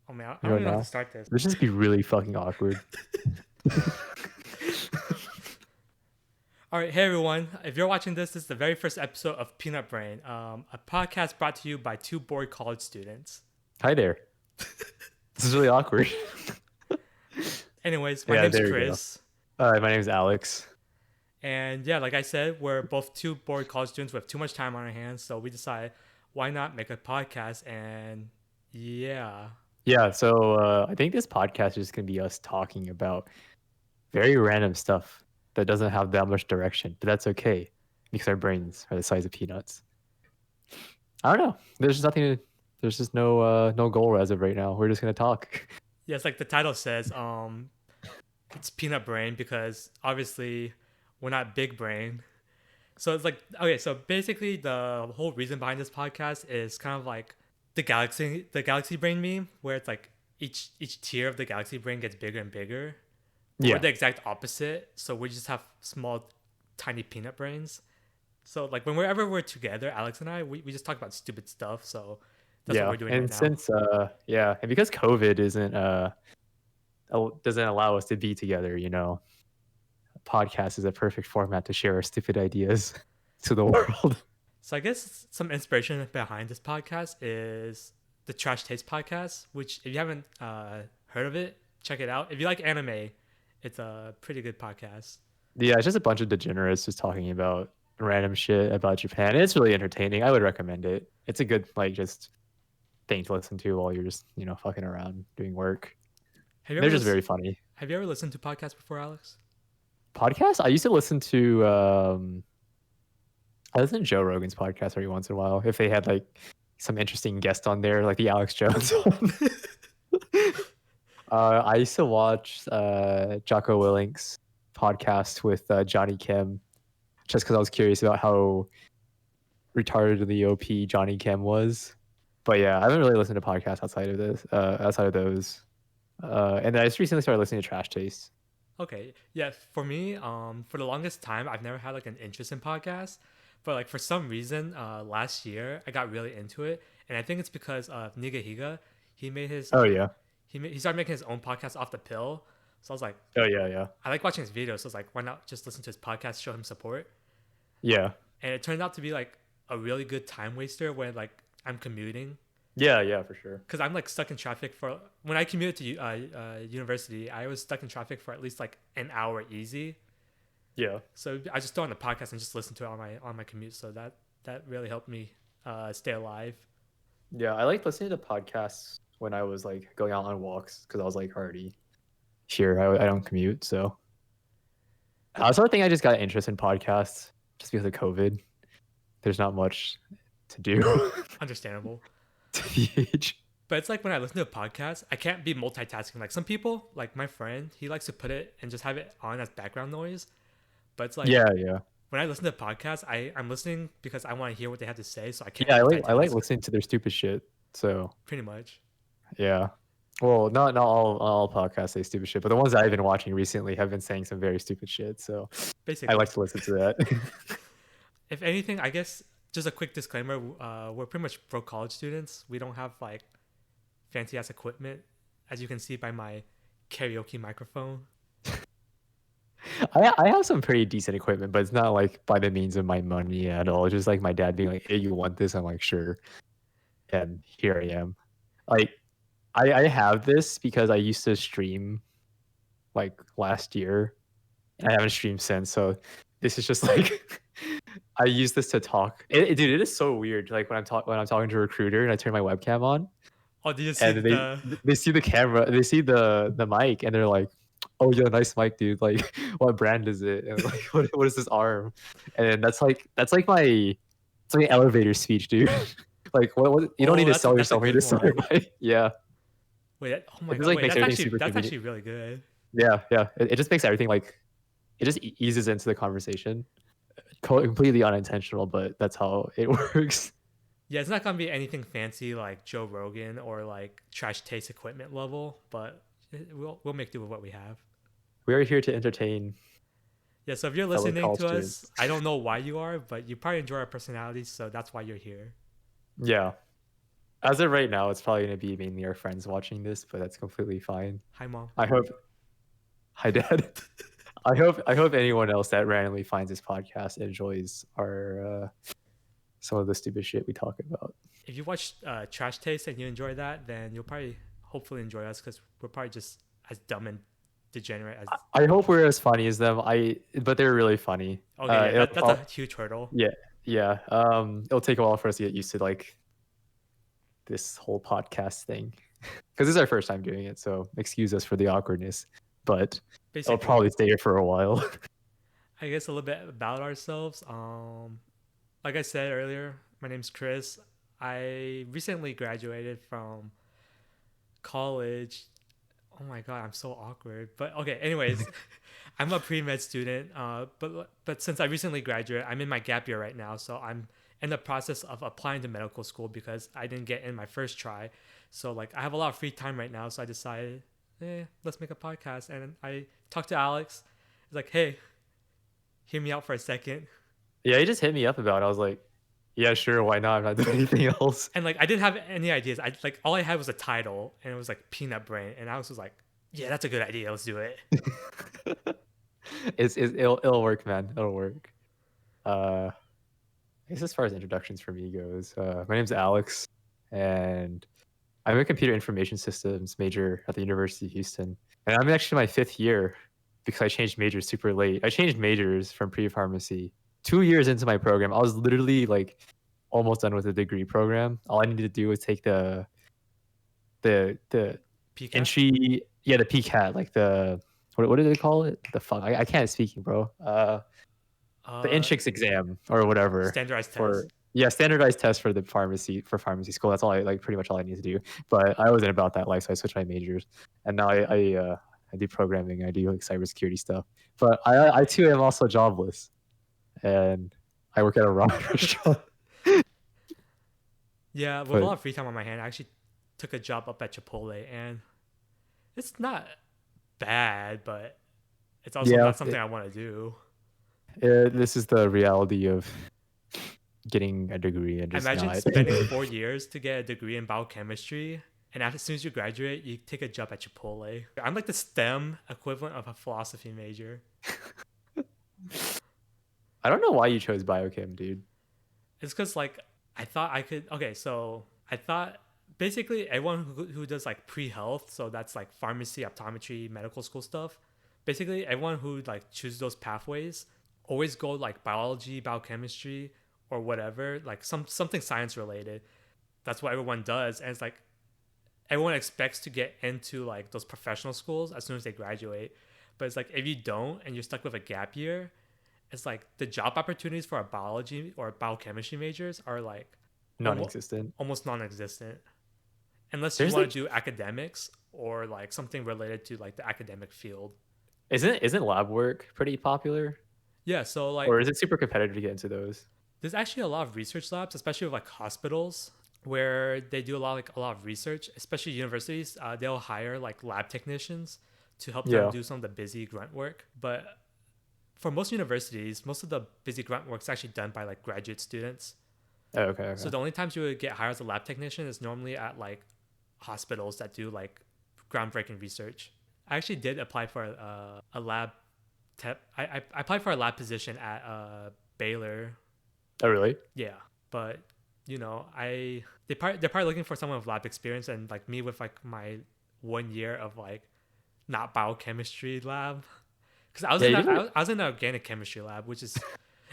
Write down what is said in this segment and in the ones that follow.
Oh man, I You don't know even know how to now? start this. This just be really fucking awkward. All right, hey everyone. If you're watching this is the very first episode of Peanut Brain, a podcast brought to you by two bored college students. Hi there. This is really awkward. Anyways, my Yeah, name's there we go. Chris. My name is Alex. And yeah, like I said, we're both two bored college students with too much time on our hands. So we decided, why not make a podcast? And yeah. Yeah, so I think this podcast is just gonna be us talking about very random stuff that doesn't have that much direction, but that's okay because our brains are the size of peanuts. I don't know. There's just no goal as of right now. We're just gonna talk. Yeah, it's like the title says, it's Peanut Brain because obviously we're not big brain. So it's like, okay, so basically the whole reason behind this podcast is kind of like the galaxy brain meme, where it's like each tier of the galaxy brain gets bigger and bigger. But we're Yeah. the exact opposite, so we just have small, tiny peanut brains. So like whenever we're together, Alex and I, we just talk about stupid stuff. So that's what Yeah. we're doing right And now. since and because COVID doesn't allow us to be together, podcast is a perfect format to share our stupid ideas to the world. So I guess some inspiration behind this podcast is the Trash Taste podcast, which if you haven't heard of it, check it out. If you like anime, it's a pretty good podcast. Yeah, it's just a bunch of degenerates just talking about random shit about Japan. It's really entertaining. I would recommend it. It's a good just thing to listen to while you're just, fucking around doing work. Have you They're ever just lis- very funny. Have you ever listened to podcasts before, Alex? Podcasts? I used to listen to I listen to Joe Rogan's podcast every once in a while if they had like some interesting guest on there, like the Alex Jones one. I used to watch Jocko Willink's podcast with Johnny Kim, just because I was curious about how retarded the OP Johnny Kim was. But yeah, I haven't really listened to podcasts outside of those. And then I just recently started listening to Trash Taste. Okay, yeah. For me, for the longest time, I've never had like an interest in podcasts, but like for some reason, last year I got really into it, and I think it's because of Nigahiga. He made his Oh yeah, he started making his own podcast off the pill. So I was like, oh yeah, yeah, I like watching his videos. So I was like, why not just listen to his podcast, show him support? yeah, And it turned out to be like a really good time waster when like I'm commuting, yeah, yeah, for sure. because I'm like stuck in traffic for when I commuted to university. I was stuck in traffic for at least like an hour easy. Yeah, So I just throw on the podcast and just listen to it on my commute. So that really helped me stay alive. yeah. I liked listening to podcasts when I was like going out on walks because I was like already here. I don't commute, so I also think I just got interest in podcasts just because of COVID. There's not much to do. Understandable. TBH. But it's like when I listen to a podcast, I can't be multitasking. Like some people, like my friend, he likes to put it and just have it on as background noise. But it's like Yeah, yeah, when I listen to podcasts, I'm listening because I want to hear what they have to say, so I can't yeah. I like multitask. listening to their stupid shit. So Pretty much. yeah. Well, not all podcasts say stupid shit, but the ones that I've been watching recently have been saying some very stupid shit. So I Basically. like to listen to that. If anything, I guess just a quick disclaimer: we're pretty much broke college students. We don't have like fancy ass equipment, as you can see by my karaoke microphone. I have some pretty decent equipment, but it's not like by the means of my money at all. It's just like my dad being like, "Hey, you want this?" I'm like, "Sure," and here I am. Like I have this because I used to stream like last year. I haven't streamed since, so this is just like I use this to talk. Dude, it is so weird. Like when I'm talking to a recruiter and I turn my webcam on, Oh, do you see and the? they see the camera, they see the mic, and they're like, "Oh, yeah, nice mic, dude. Like, what brand is it? And like, what is this arm?" And that's like it's like an elevator speech, dude. Like, what you don't need Oh, to that's a, sell that's a yourself. You need good to sell your one. mic. Yeah, Wait, oh my it just god, like wait, makes that's everything actually super that's convenient. actually really good. Yeah, yeah. It just makes everything like it just eases into the conversation. Completely unintentional, but that's how it works. Yeah, it's not gonna be anything fancy like Joe Rogan or like Trash Taste equipment level, but we'll make do with what we have. We are here to entertain Yeah, so if you're fellow listening college to us, students. I don't know why you are, but you probably enjoy our personalities, so that's why you're here. Yeah. As of right now, it's probably gonna be mainly our friends watching this, but that's completely fine. Hi, mom. I hope. Hi, Dad. I hope anyone else that randomly finds this podcast enjoys our some of the stupid shit we talk about. If you watch Trash Taste and you enjoy that, then you'll probably hopefully enjoy us because we're probably just as dumb and degenerate as. I hope we're as funny as them. But they're really funny. Okay, yeah, that's a It'll, huge hurdle. yeah, yeah. It'll take a while for us to get used to like this whole podcast thing because this is our first time doing it. So excuse us for the awkwardness, but Basically, I'll probably stay here for a while. I guess a little bit about ourselves. Like I said earlier, my name's Chris. I recently graduated from college. Oh my god, I'm so awkward. But okay, anyways, I'm a pre-med student. But since I recently graduated, I'm in my gap year right now, so I'm in the process of applying to medical school because I didn't get in my first try. So like I have a lot of free time right now, so I decided, let's make a podcast. And I talked to Alex. He's like, hey, hear me out for a second. Yeah, he just hit me up about it. I was like, yeah, sure, why not? I'm not doing anything else. And like I didn't have any ideas. I like all I had was a title, and it was like Peanut Brain, and I was just like, yeah, that's a good idea. Let's do it. It'll work, man. It'll work. I guess as far as introductions for me goes, my name's Alex, and I'm a computer information systems major at the University of Houston, and I'm actually my 5th year because I changed majors super late. I changed majors from pre-pharmacy 2 years into my program. I was literally like almost done with the degree program. All I needed to do was take the PCAT? entry, yeah, the PCAT, like the what do they call it? The fuck, I can't speak, bro. The NCHEX exam or whatever. Standardized for test. Yeah, standardized test for the pharmacy school. That's all I like. Pretty much all I need to do. But I wasn't about that life, so I switched my majors, and now I do programming. I do like cybersecurity stuff. But I too am also jobless, and I work at a ramen restaurant. Yeah, with a lot of free time on my hand, I actually took a job up at Chipotle, and it's not bad, but it's also not something I want to do. This is the reality of getting a degree and just Imagine not. spending 4 years to get a degree in biochemistry, and as soon as you graduate, you take a job at Chipotle. I'm like the STEM equivalent of a philosophy major. I don't know why you chose biochem, dude. It's because like I thought I could. Okay, so I thought basically everyone who does like pre-health, so that's like pharmacy, optometry, medical school stuff. Basically, everyone who like chooses those pathways always go like biology, biochemistry, or whatever, like something science related. That's what everyone does, and it's like everyone expects to get into like those professional schools as soon as they graduate. But it's like if you don't and you're stuck with a gap year, it's like the job opportunities for a biology or biochemistry majors are like Non-existent. almost non-existent, unless There's you want like, to do academics or like something related to like the academic field. isn't lab work pretty popular? Yeah, so like, Or is it super competitive to get into those? there's actually a lot of research labs, especially with like hospitals, where they do a lot of research. Especially universities, they'll hire like lab technicians to help them do some of the busy grunt work. But for most universities, most of the busy grunt work is actually done by like graduate students. Oh, okay. So the only times you would get hired as a lab technician is normally at like hospitals that do like groundbreaking research. I actually did apply for a lab I applied for a lab position at Baylor. Oh, really? Yeah, but you know, they're probably looking for someone with lab experience, and like me with like my 1 year of like not biochemistry lab, because I was in an organic chemistry lab, which is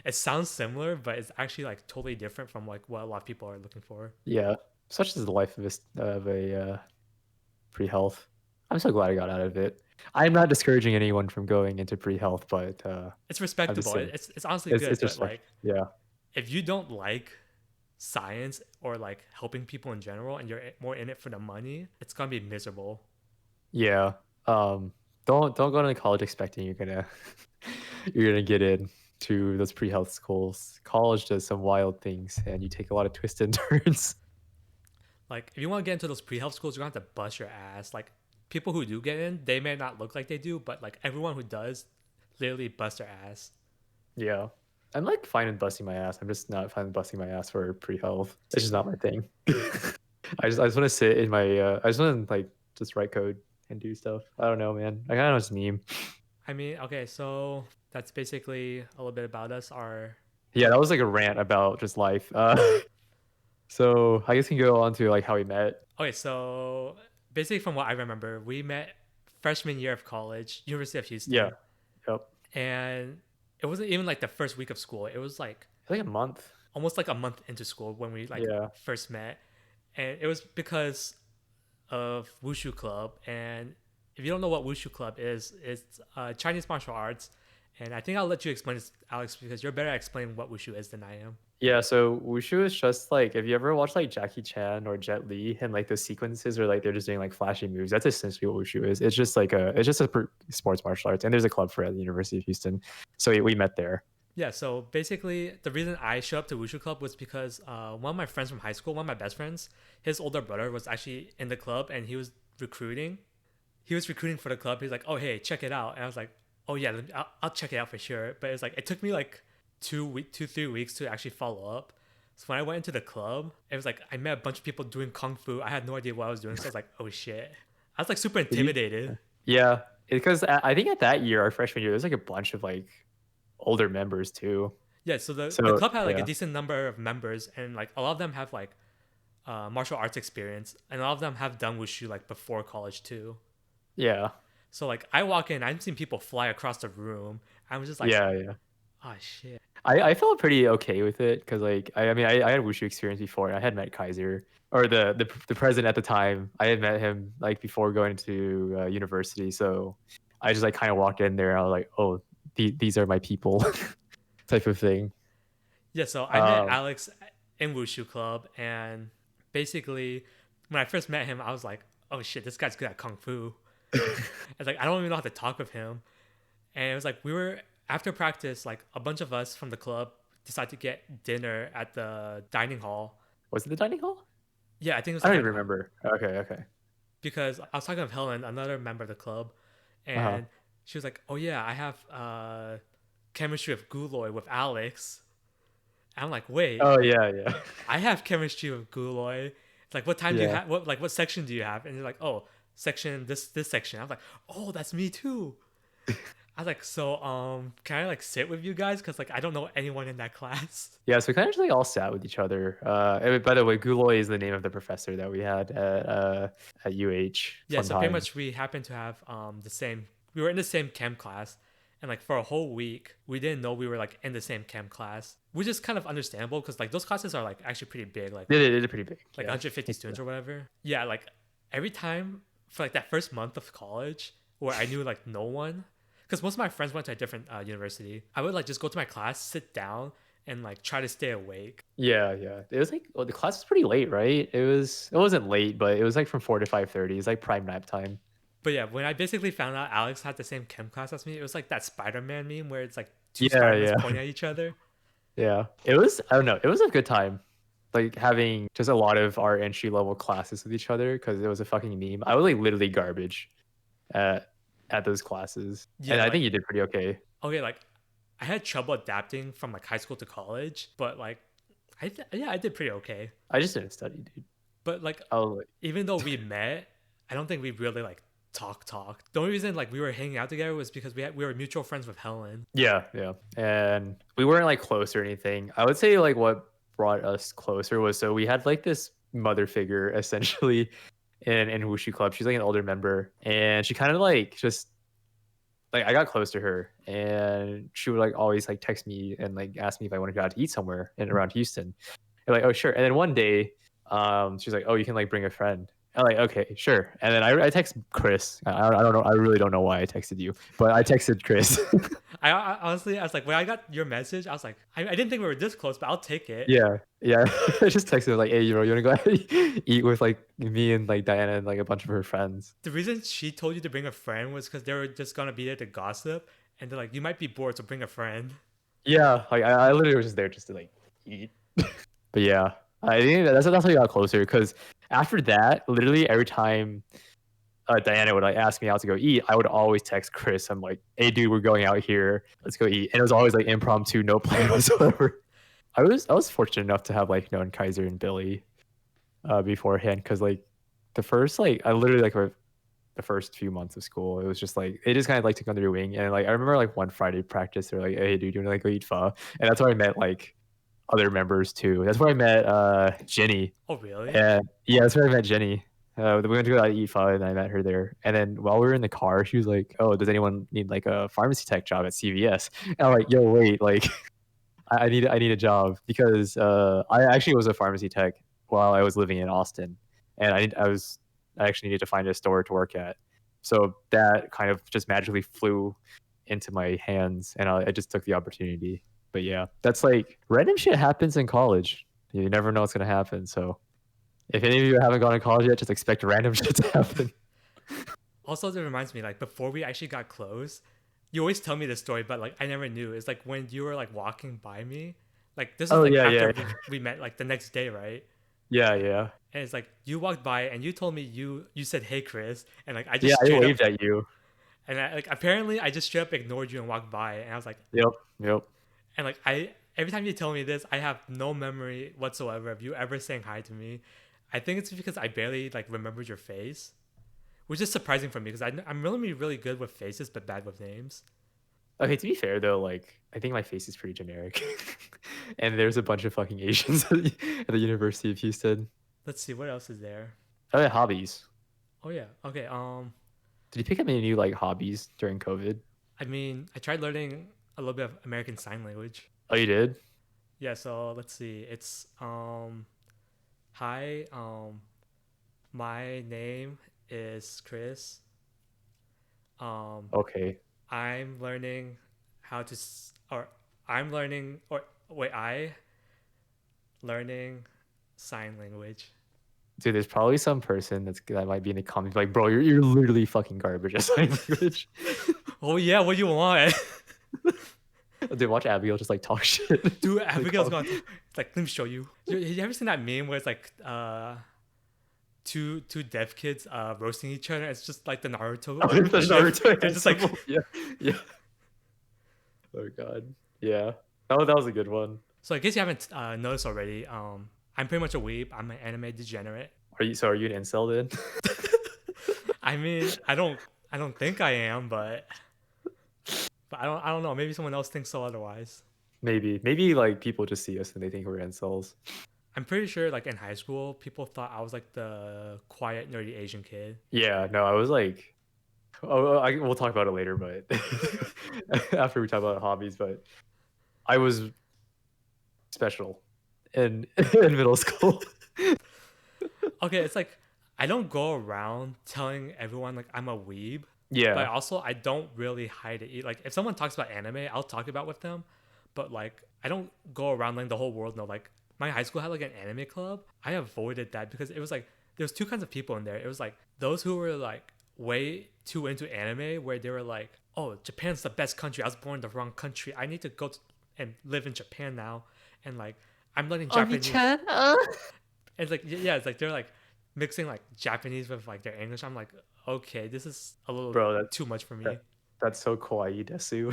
it sounds similar, but it's actually like totally different from like what a lot of people are looking for. Yeah, such is the life of a pre-health. I'm so glad I got out of it. I'm not discouraging anyone from going into pre-health, but it's respectable. It's honestly good, but like, yeah, if you don't like science or like helping people in general, and you're more in it for the money, it's gonna be miserable. Yeah. Don't go to college expecting you're gonna you're gonna get in to those pre-health schools. College does some wild things, and you take a lot of twists and turns. Like, if you want to get into those pre-health schools, you're gonna have to bust your ass. Like, people who do get in, they may not look like they do, but like everyone who does literally bust their ass. Yeah. I'm like fine with busting my ass. I'm just not fine with busting my ass for pre-health. It's just not my thing. I just want to sit in my I just want to like just write code and do stuff. I don't know, man. I kind of just meme. I mean, okay, so that's basically a little bit about us. Our Yeah, that was like a rant about just life. So I guess we can go on to like how we met. okay, so basically from what I remember, we met freshman year of college, University of Yeah. Houston, Yep. and it wasn't even like the first week of school. It was like Like a month. almost like a month into school when we like Yeah. first met, and it was because of Wushu Club. And if you don't know what Wushu Club is, it's Chinese martial arts. And I think I'll let you explain this, Alex, because you're better at explaining what Wushu is than I am. Yeah, so wushu is just like if you ever watch like Jackie Chan or Jet Li and like the sequences where like they're just doing like flashy moves, that's essentially what wushu is. It's just a sports martial arts, and there's a club for it at the University of Houston. So we met there. Yeah, so basically, the reason I showed up to Wushu Club was because one of my friends from high school, one of my best friends, his older brother was actually in the club and he was recruiting. He was recruiting for the club. He's like, "Oh, hey, check it out." And I was like, "Oh yeah, I'll check it out for sure." But it's like it took me like 3 weeks to actually follow up. So when I went into the club, it was like I met a bunch of people doing kung fu. I had no idea what I was doing, so I was like, "Oh shit!" I was like super Did you- intimidated. Yeah, because I think at that year, our freshman year, there's like a bunch of like older members too. Yeah, so the So club had like a yeah, decent number of members, and like a lot of them have like martial arts experience, and a lot of them have done wushu like before college too. yeah, So like I walk in, I'm seeing people fly across the room. I was just like, yeah. oh shit. I felt pretty okay with it because like I mean I had wushu experience before. I had met Kaiser or the president at the time. I had met him like before going to university. So I just like kind of walked in there. And I was like, oh, these are my people, type of thing. Yeah, so I met Um, Alex in wushu club, and basically when I first met him, I was like, oh shit, this guy's good at kung fu. It's like I don't even know how to talk with him. And it was like we were after practice, like a bunch of us from the club decided to get dinner at the dining hall. was it the dining hall? Yeah, I think it was I the don't dining even hall remember. Okay. because I was talking with Helen, another member of the club, Uh huh. and she was like, "Oh yeah, I have chemistry of Guloy with Alex." And I'm like, "Wait, Oh yeah. I have chemistry with Guloy." It's like, "What time do you Yeah. have? What section do you have?" And they're like, "Oh, section this section." I was like, "Oh, that's me too." I was like, "So can I like sit with you guys? Cause like I don't know anyone in that class." Yeah, so we kind of just like all sat with each other. And by the way, Guloy is the name of the professor that we had at UH. Yeah, Fun so pretty times. much we happened to have the same. We were in the same chem class, and like for a whole week, we didn't know we were like in the same chem class, which is kind of understandable because like those classes are like actually pretty big, They did it pretty big. like Yeah. 150 students or whatever. Yeah, like every time for like that first month of college where I knew like no one, because most of my friends went to a different university, I would like just go to my class, sit down, and like try to stay awake. Yeah. It was like well, the class was pretty late, right? It wasn't late, but it was like from 4 to 5:30. It's like prime nap time. But yeah, when I basically found out Alex had the same chem class as me, it was like that Spider-Man meme where it's like two Spider-Mans Yeah. pointing at each other. Yeah. It was I don't know, it was a good time. Like having just a lot of our entry level classes with each other because it was a fucking meme. I was like literally garbage at at those classes. And Yeah, I like think you did pretty okay. okay, like I had trouble adapting from like high school to college, but like yeah, I did pretty okay. I just didn't study, dude. But like I was like even though we met, I don't think we really like talk. The only reason like we were hanging out together was because we were mutual friends with Helen. yeah. And we weren't like close or anything. I would say like what brought us closer was so we had like this mother figure essentially in Wushu Club. She's like an older member and she kind of like just like I got close to her and she would like always like text me and like ask me if I wanted to go out to eat somewhere in around Houston. And like, oh sure. And then one day, she's like, oh, you can like bring a friend. I'm like, okay, sure. And then I text Chris. I don't know. I really don't know why I texted you, but I texted Chris. I honestly, I was like, when I got your message, I was like, I didn't think we were this close, but I'll take it. Yeah. I just texted her like, hey, you want to go out and eat with like me and like Diana and like a bunch of her friends. The reason she told you to bring a friend was because they were just gonna be there to gossip, and they're like, you might be bored, so bring a friend. Yeah, like I literally was just there just to like eat. But yeah, I think that's how we got closer because after that, literally every time Diana would like ask me out to go eat, I would always text Chris. I'm like, hey dude, we're going out here. Let's go eat. And it was always like impromptu, no plan whatsoever. I was fortunate enough to have like known Kaiser and Billy. beforehand because like the first like I literally like the first few months of school, it was just like they just kind of like took under your wing. And like I remember like one Friday practice, they're like, "Hey, dude, you want to like go eat pho?" And that's where I met like other members too. That's where I met Jenny. Oh, really? And yeah, that's where I met Jenny. We went to go out to eat pho, and I met her there. And then while we were in the car, she was like, "Oh, does anyone need like a pharmacy tech job at CVS?" And I'm like, "Yo, wait, like I need a job because I actually was a pharmacy tech while I was living in Austin, and I actually needed to find a store to work at. So that kind of just magically flew into my hands, and I just took the opportunity. But yeah, that's like random shit happens in college. You never know what's gonna happen. So if any of you haven't gone to college yet, just expect random shit to happen. Also, that reminds me, like before we actually got close, you always tell me this story, but like I never knew. It's like when you were like walking by me, like this was Oh like yeah, after yeah, we met like the next day, right? yeah, yeah, And it's like you walked by and you told me you said hey Chris, and like I yeah. just I straight up, waved at you. and like apparently I just straight up ignored you and walked by, and I was like, Yep, yep. and like I every time you tell me this, I have no memory whatsoever of you ever saying hi to me. I think it's because I barely like remembered your face, which is surprising for me because I'm really good with faces but bad with names. Okay, to be fair though, like I think my face is pretty generic, and there's a bunch of fucking Asians at the University of Houston. Let's see what else is there. Oh, yeah, hobbies. Oh yeah, okay. Did you pick up any new like hobbies during COVID? I mean, I tried learning a little bit of American Sign Language. Oh, you did? Yeah, so let's see. It's hi, my name is Chris. Um Okay. I'm learning how to or I'm learning or wait, I learning sign language. Dude, there's probably some person that might be in the comments like, bro, you're literally fucking garbage at sign language. Oh yeah, what do you want? Dude, watch Abigail just like talk shit. Dude, in the Abigail's gonna comments. it's like let me show you. You ever seen that meme where it's like two deaf kids roasting each other? It's just like the Naruto Oh, the Naruto they're just like symbol. Yeah, yeah. Oh god. Yeah. Oh, that was a good one. so I guess you haven't noticed already. I'm pretty much a weeb. I'm an anime degenerate. Are you an incel then? I mean, I don't think I am, but I don't know. Maybe someone else thinks so otherwise. Maybe like people just see us and they think we're incels. I'm pretty sure like in high school, people thought I was like the quiet, nerdy Asian kid. Yeah, no, I was like, oh, we'll talk about it later, but after we talk about hobbies, but I was special in in middle school. Okay, it's like I don't go around telling everyone like I'm a weeb, but Yeah, also I don't really hide it. Like if someone talks about anime, I'll talk about with them, but like I don't go around letting the whole world know. Like my high school had like an anime club. I avoided that because it was like there's two kinds of people in there. It was like those who were like way too into anime, where they were like, "Oh, Japan's the best country. I was born in the wrong country. I need to go and live in Japan now," and like I'm learning Japanese. Oni-chan. It's like yeah, it's like they're like mixing like Japanese with like their English. I'm like, okay, this is a little Bro, too much for me. that's so kawaii desu.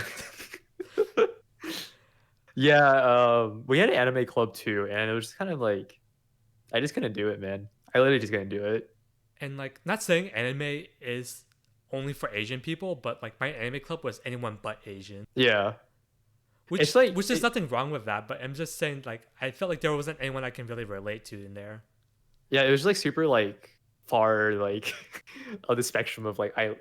Yeah, we had an anime club too, and it was just kind of like I just couldn't do it, man. I literally just couldn't do it. And like, not saying anime is only for Asian people, but like my anime club was anyone but Asian. Yeah, Which it's like which there's nothing wrong with that, but I'm just saying like I felt like there wasn't anyone I can really relate to in there. yeah, it was like super like far like of the spectrum of like I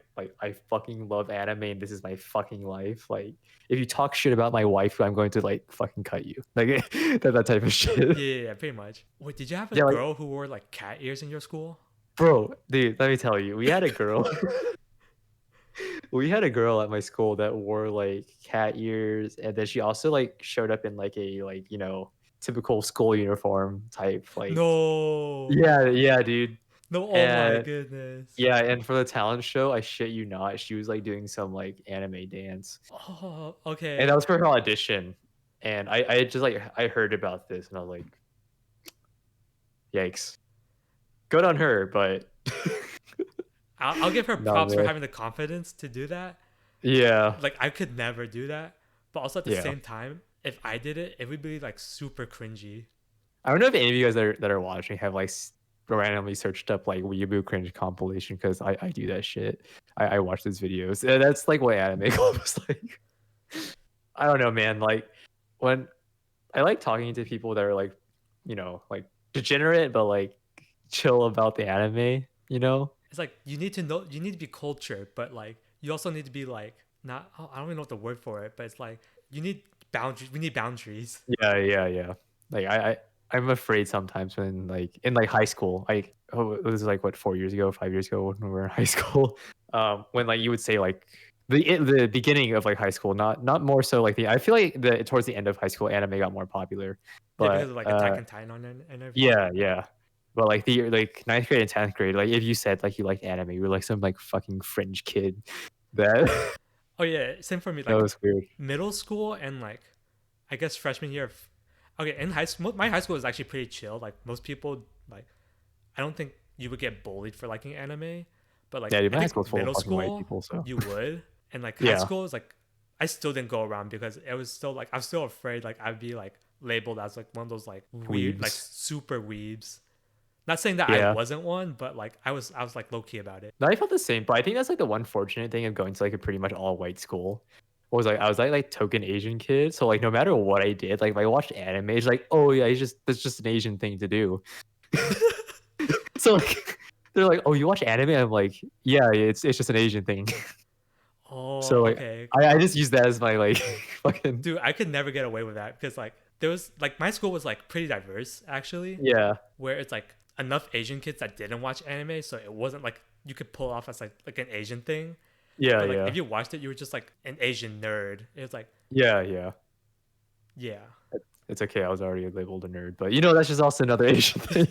fucking love anime and this is my fucking life. Like if you talk shit about my wife, I'm going to like fucking cut you. Like that type of shit. Yeah, pretty much. Wait, did you have a Yeah, like girl who wore like cat ears in your school? bro, dude, let me tell you, we had a girl. We had a girl at my school that wore like cat ears, and then she also like showed up in like a like typical school uniform type like No, yeah dude. no, oh my And goodness. yeah, and for the talent show, I shit you not, she was like doing some like anime dance, Oh, and okay. that was for her audition. And I just like I heard about this, and I was like, yikes, good on her, but I'll give her no props for man. having the confidence to do that. Yeah, Like I could never do that, but also at the yeah. same time, if I did it, it would be like super cringy. I don't know if any of you guys that are watching have like randomly searched up like weeaboo cringe compilation because I do that shit. I watch those videos. And that's like what anime club is like. I don't know, man. Like when I like talking to people that are like, like degenerate but like chill about the anime, It's like you need to know, you need to be cultured, but like you also need to be like not. Oh, I don't even know what the word for it, but it's like you need boundaries. We need boundaries. Yeah. Like I'm afraid sometimes when like in like high school, like it was like what 4 years ago, 5 years ago when we were in high school, when like you would say like the beginning of like high school, not more so like I feel like the towards the end of high school anime got more popular, Yeah, because but of like Attack and Titan and everything. yeah. But like the like ninth grade and 10th grade, like if you said like you liked anime, you were like some like fucking fringe kid. That Oh yeah, same for me. that Like was weird. middle school and like I guess freshman year. Okay, in high school, my high school is actually pretty chill. Like most people, like I don't think you would get bullied for liking anime, but like Yeah, dude, I my high think school's full of middle fucking white school people, so you would, and like high yeah, school is like I still didn't go around because it was still like I was still afraid like I'd be like labeled as like one of those like weird like weebs. super weebs. Not saying that I Yeah. wasn't one, but like I was like low key about it. No, I felt the same, but I think that's like the one fortunate thing of going to like a pretty much all white school. Was like I was like token Asian kid, so like no matter what I did, like if I watched anime, it's like oh yeah, that's just an Asian thing to do. So like they're like oh you watch anime, I'm like yeah, it's just an Asian thing. So Oh, like okay. I just use that as my like fucking Dude, I could never get away with that because like there was like my school was like pretty diverse actually, yeah where it's like enough Asian kids that didn't watch anime, so it wasn't like you could pull off as like an Asian thing. yeah But like yeah if you watched it, you were just like an Asian nerd. It was like yeah. yeah, It's okay, I was already labeled a nerd, but that's just also another Asian thing.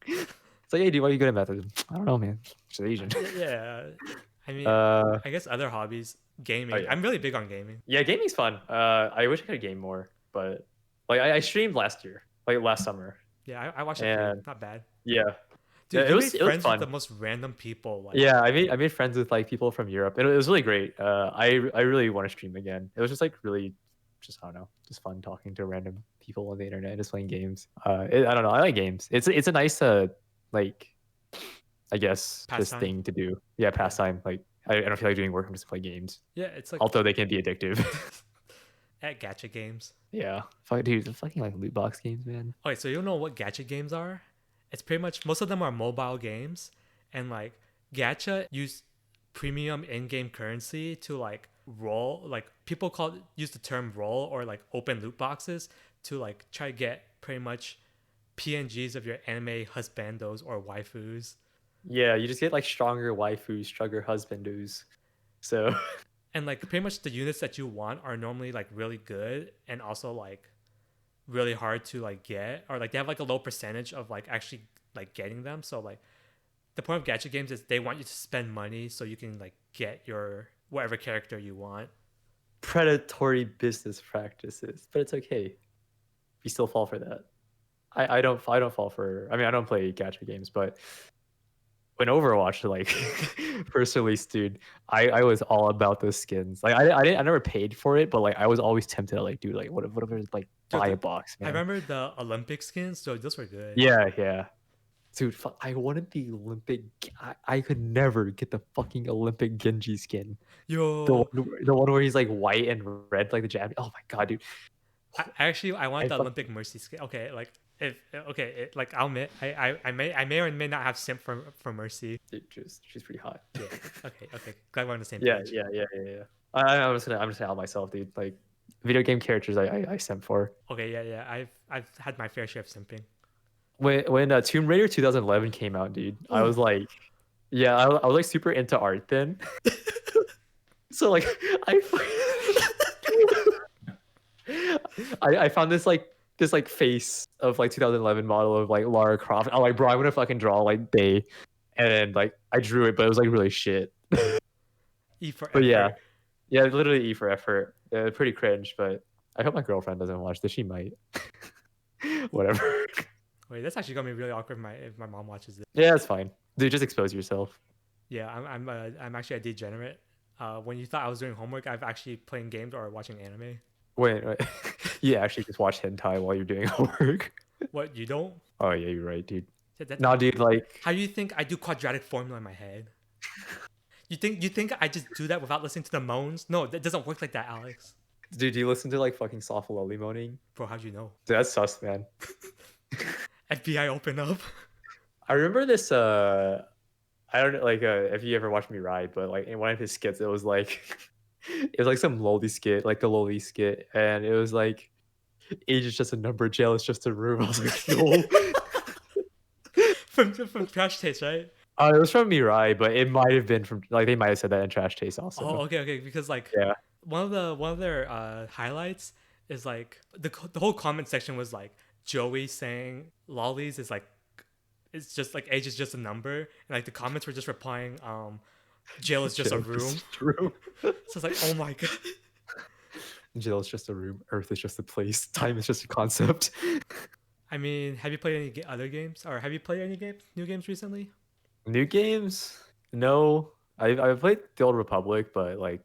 It's like hey, dude, why are you good at math? I don't know, man. Just Asian. yeah. I mean, Uh I guess other hobbies, oh gaming. yeah. I'm really big on gaming. Yeah, gaming's fun. I wish I could game more, but like I streamed last year, like last summer, Yeah, I watched a few. and Not bad. yeah, Dude, it you made was friends with fun. the most random people. Like, Yeah, I made friends with like people from Europe, and it was really great. I really want to stream again. It was just like really, just I don't know, just fun talking to random people on the internet, and just playing games. I don't know, I like games. It's a nice like, I guess just pastime. thing to do. Yeah, Yeah. pastime. Like I don't feel like doing work. I'm just play games, Yeah, it's like although they can be addictive. at gacha games. Yeah, fuck, dude, the fucking like loot box games, man. Okay, so you don't know what gacha games are? It's pretty much most of them are mobile games, and like gacha use premium in-game currency to like roll. Like people use the term roll or like open loot boxes to like try to get pretty much PNGs of your anime husbandos or waifus. Yeah, you just get like stronger waifus, stronger husbandos. So And like pretty much the units that you want are normally like really good and also like really hard to like get, or like they have like a low percentage of like actually like getting them. So like the point of gacha games is they want you to spend money so you can like get your whatever character you want. predatory business practices, but it's okay. You still fall for that. I don't fall for. I mean, I don't play gacha games, but when Overwatch like first released, dude, I was all about those skins. Like I never paid for it, but like I was always tempted to like dude like what if it's like buy a Dude, box, I man. remember the Olympic skins, so those were good. Yeah. Dude, I wanted the Olympic. I could never get the fucking Olympic Genji skin. Yo, The one where he's like white and red, like the Japanese. Oh my god, dude. I want I the fucking Olympic Mercy skin. Okay, like if okay, like I'll admit, I may or may not have simp for Mercy. dude, she's pretty hot. Yeah. Okay. Glad we're on the same Yeah, page. yeah. I'm just gonna out myself, dude. Like video game characters, I sent for. Okay, yeah. I've had my fair share of simping. When Tomb Raider 2011 came out, dude, I Ooh, was like, yeah, I was like super into art then. So like, I I found this face of like 2011 model of like Lara Croft. I'm like, bro, I'm gonna fucking draw like Day, and then like I drew it, but it was like really shit. E for But yeah, effort. yeah, literally E for effort. Pretty cringe, but I hope my girlfriend doesn't watch this. She might. Whatever. Wait, that's actually gonna be really awkward if my mom watches it. Yeah, it's fine. Dude, just expose yourself. Yeah, I'm actually a degenerate. When you thought I was doing homework, I've actually playing games or watching anime. Wait. You actually just watch hentai while you're doing homework. What, you don't? Oh yeah, you're right, dude. No, dude, like, How do you think I do quadratic formula in my head? You think I just do that without listening to the moans? No, that doesn't work like that, Alex. dude, do you listen to like fucking soft lolly moaning? Bro, how'd you know? Dude, that's sus, man. FBI open up. I remember this. I don't know, like if you ever watched me ride, but like in one of his skits, it was like it was like some lolly skit, like the lolly skit, and it was like age is just a number, jail is just a room. I was like, no. from Trash Taste, right? It was from Mirai, but it might have been from like they might have said that in Trash Taste also. Oh, okay, because like Yeah. one of their highlights is like the whole comment section was like Joey saying lollies is like it's just like age is just a number, and like the comments were just replying jail is just a room. Room. So it's like, oh my god. Jail is just a room. Earth is just a place. Time is just a concept. I mean, have you played any other games, or have you played any new games recently? New games? No. I've played the Old Republic, but like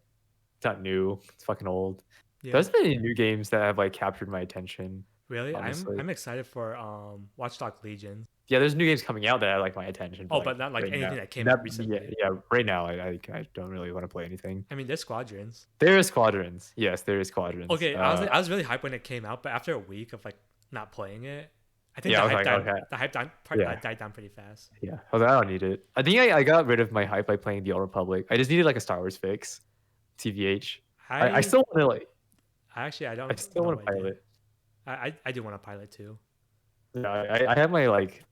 it's not new. It's fucking old. Yeah. There's been any new games that have like captured my attention. Really? Honestly. I'm excited for Watch Dogs Legion. Yeah, there's new games coming out that have like my attention. Oh, but not like right anything now, that came out recently. Yeah. Right now, I don't really want to play anything. I mean, there's Squadrons. There is Squadrons. Yes, there is Squadrons. Okay, I was really hyped when it came out, but after a week of like not playing it, I think Yeah, the I was hype like, died. okay. The hype Yeah. died down pretty fast. Yeah, I was like, I don't need it. I think I got rid of my hype by playing the Old Republic. I just needed like a Star Wars fix. TVH. I still want to like. I don't. I still want to idea. pilot. I do want to pilot too. Yeah, I have my like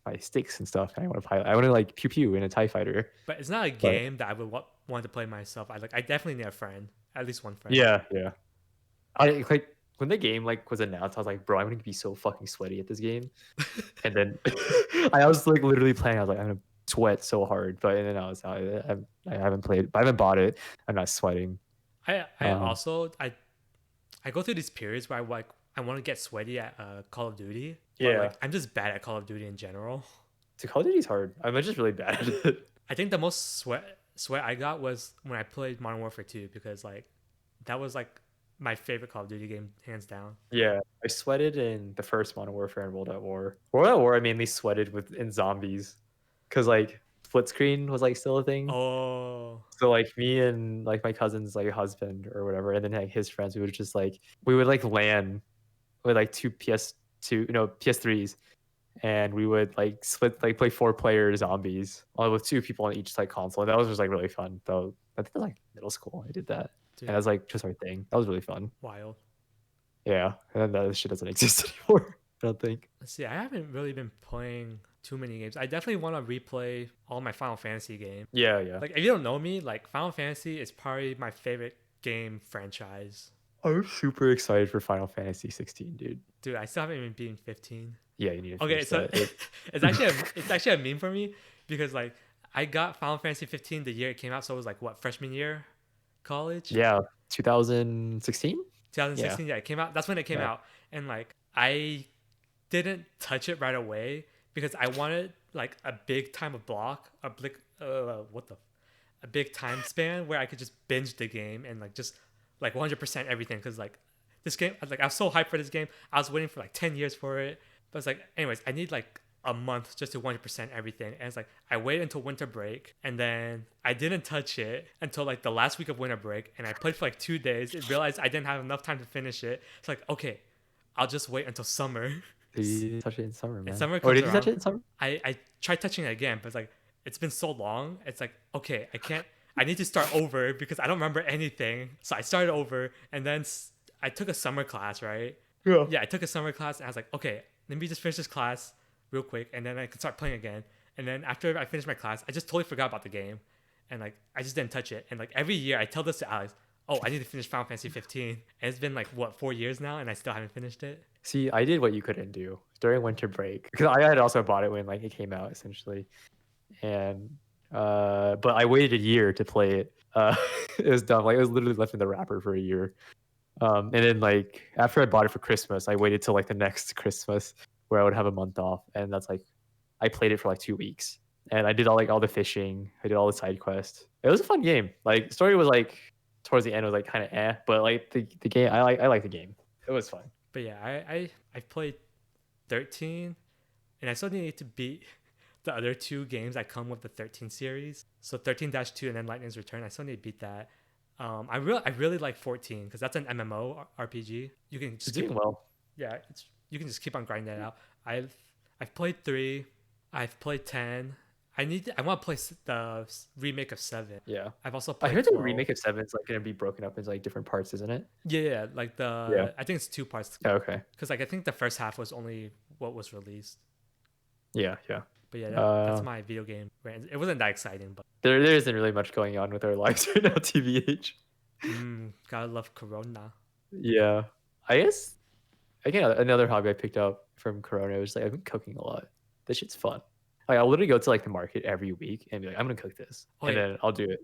my sticks and stuff. I want to pilot. I want to like pew pew in a TIE fighter. But it's not a game that I would want to play myself. I definitely need a friend, at least one friend. Yeah. I like when the game like was announced. I was like, bro, I'm gonna be so fucking sweaty at this game. And then I was like literally playing. I was like, I'm gonna sweat so hard. But and then I haven't played. I haven't bought it. I'm not sweating. I go through these periods where I want to get sweaty at Call of Duty. But Yeah. like I'm just bad at Call of Duty in general. So Call of Duty's hard. I'm just really bad at it. I think the most sweat I got was when I played Modern Warfare 2 because like that was like my favorite Call of Duty game hands down. Yeah, I sweated in the first Modern Warfare and World at War. World at War, I mainly sweated in zombies, because like split screen was like still a thing. Oh, So like me and like my cousin's like husband or whatever, and then like his friends, we would like LAN with like two PS3s, and we would like split like play 4-player zombies with 2 people on each like console. And that was just like really fun. Though I think it was like middle school I did that. dude, And that was like just our thing. That was really fun. wild. Yeah, and then that shit doesn't exist anymore. I don't think. Let's see. I haven't really been playing too many games. I definitely want to replay all my Final Fantasy games. Yeah. Like if you don't know me, like Final Fantasy is probably my favorite game franchise. I'm super excited for Final Fantasy 16, dude. Dude, I still haven't even beaten 15. Yeah, you need to. Okay, so that. it's actually a meme for me because like I got Final Fantasy 15 the year it came out, so it was like what, freshman year, college? Yeah, 2016. 2016. Yeah, it came out. That's when it came out, and like I didn't touch it right away because I wanted like a big time of block, a big time span where I could just binge the game and like just like 100% everything. Because like this game, I was so hyped for this game. I was waiting for like 10 years for it, but it's like, anyways, I need like a month just to 100% everything. And it's like I waited until winter break, and then I didn't touch it until like the last week of winter break, and I played for like 2 days and realized I didn't have enough time to finish it. It's like, okay, I'll just wait until summer. You touch it in summer, man. And summer Or comes did you touch it in summer? I tried touching it again, but it's like it's been so long. It's like, okay, I need to start over because I don't remember anything. So I started over, and then I took a summer class, right? Yeah, I took a summer class, and I was like, okay, let me just finish this class real quick, and then I can start playing again. And then after I finished my class, I just totally forgot about the game, and like I just didn't touch it. And like every year, I tell this to Alex, oh, I need to finish Final Fantasy 15, and it's been like what, 4 years now, and I still haven't finished it. See, I did what you couldn't do during winter break because I had also bought it when like it came out essentially, and but I waited a year to play it. It was dumb. Like it was literally left in the wrapper for a year. And then like after I bought it for Christmas, I waited till like the next Christmas where I would have a month off, and that's like I played it for like 2 weeks, and I did all the fishing. I did all the side quests. It was a fun game. Like the story was like towards the end was like kind of but like the game I like the game. It was fun. But yeah, I played 13 and I still need to beat the other two games that come with the 13 series. So 13-2 and then Lightning's Return. I still need to beat that. I really like 14 because that's an MMO RPG. You can It's just keep doing well. yeah, you can just keep on grinding that out. I've played 3. I've played 10. I want to play the remake of 7. Yeah. I've also I played heard the 12. remake of 7 is like gonna be broken up into like different parts, isn't it? Yeah, like Yeah. I think it's 2 parts Oh, okay. because like I think the first half was only what was released. Yeah, yeah. But yeah, that's my video game rant. It wasn't that exciting, but There isn't really much going on with our lives right now, TBH. gotta love Corona. Yeah. I guess again another hobby I picked up from Corona was like I've been cooking a lot. This shit's fun. Like I'll literally go to like the market every week and be like, I'm gonna cook this. Okay. And then I'll do it.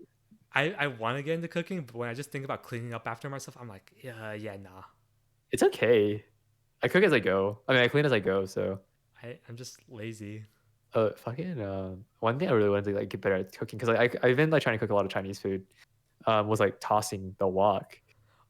I want to get into cooking, but when I just think about cleaning up after myself, I'm like, yeah, nah. It's okay. I cook as I go. I mean I clean as I go, so I'm just lazy. One thing I really wanted to like get better at cooking because I've been like trying to cook a lot of Chinese food. Was like tossing the wok.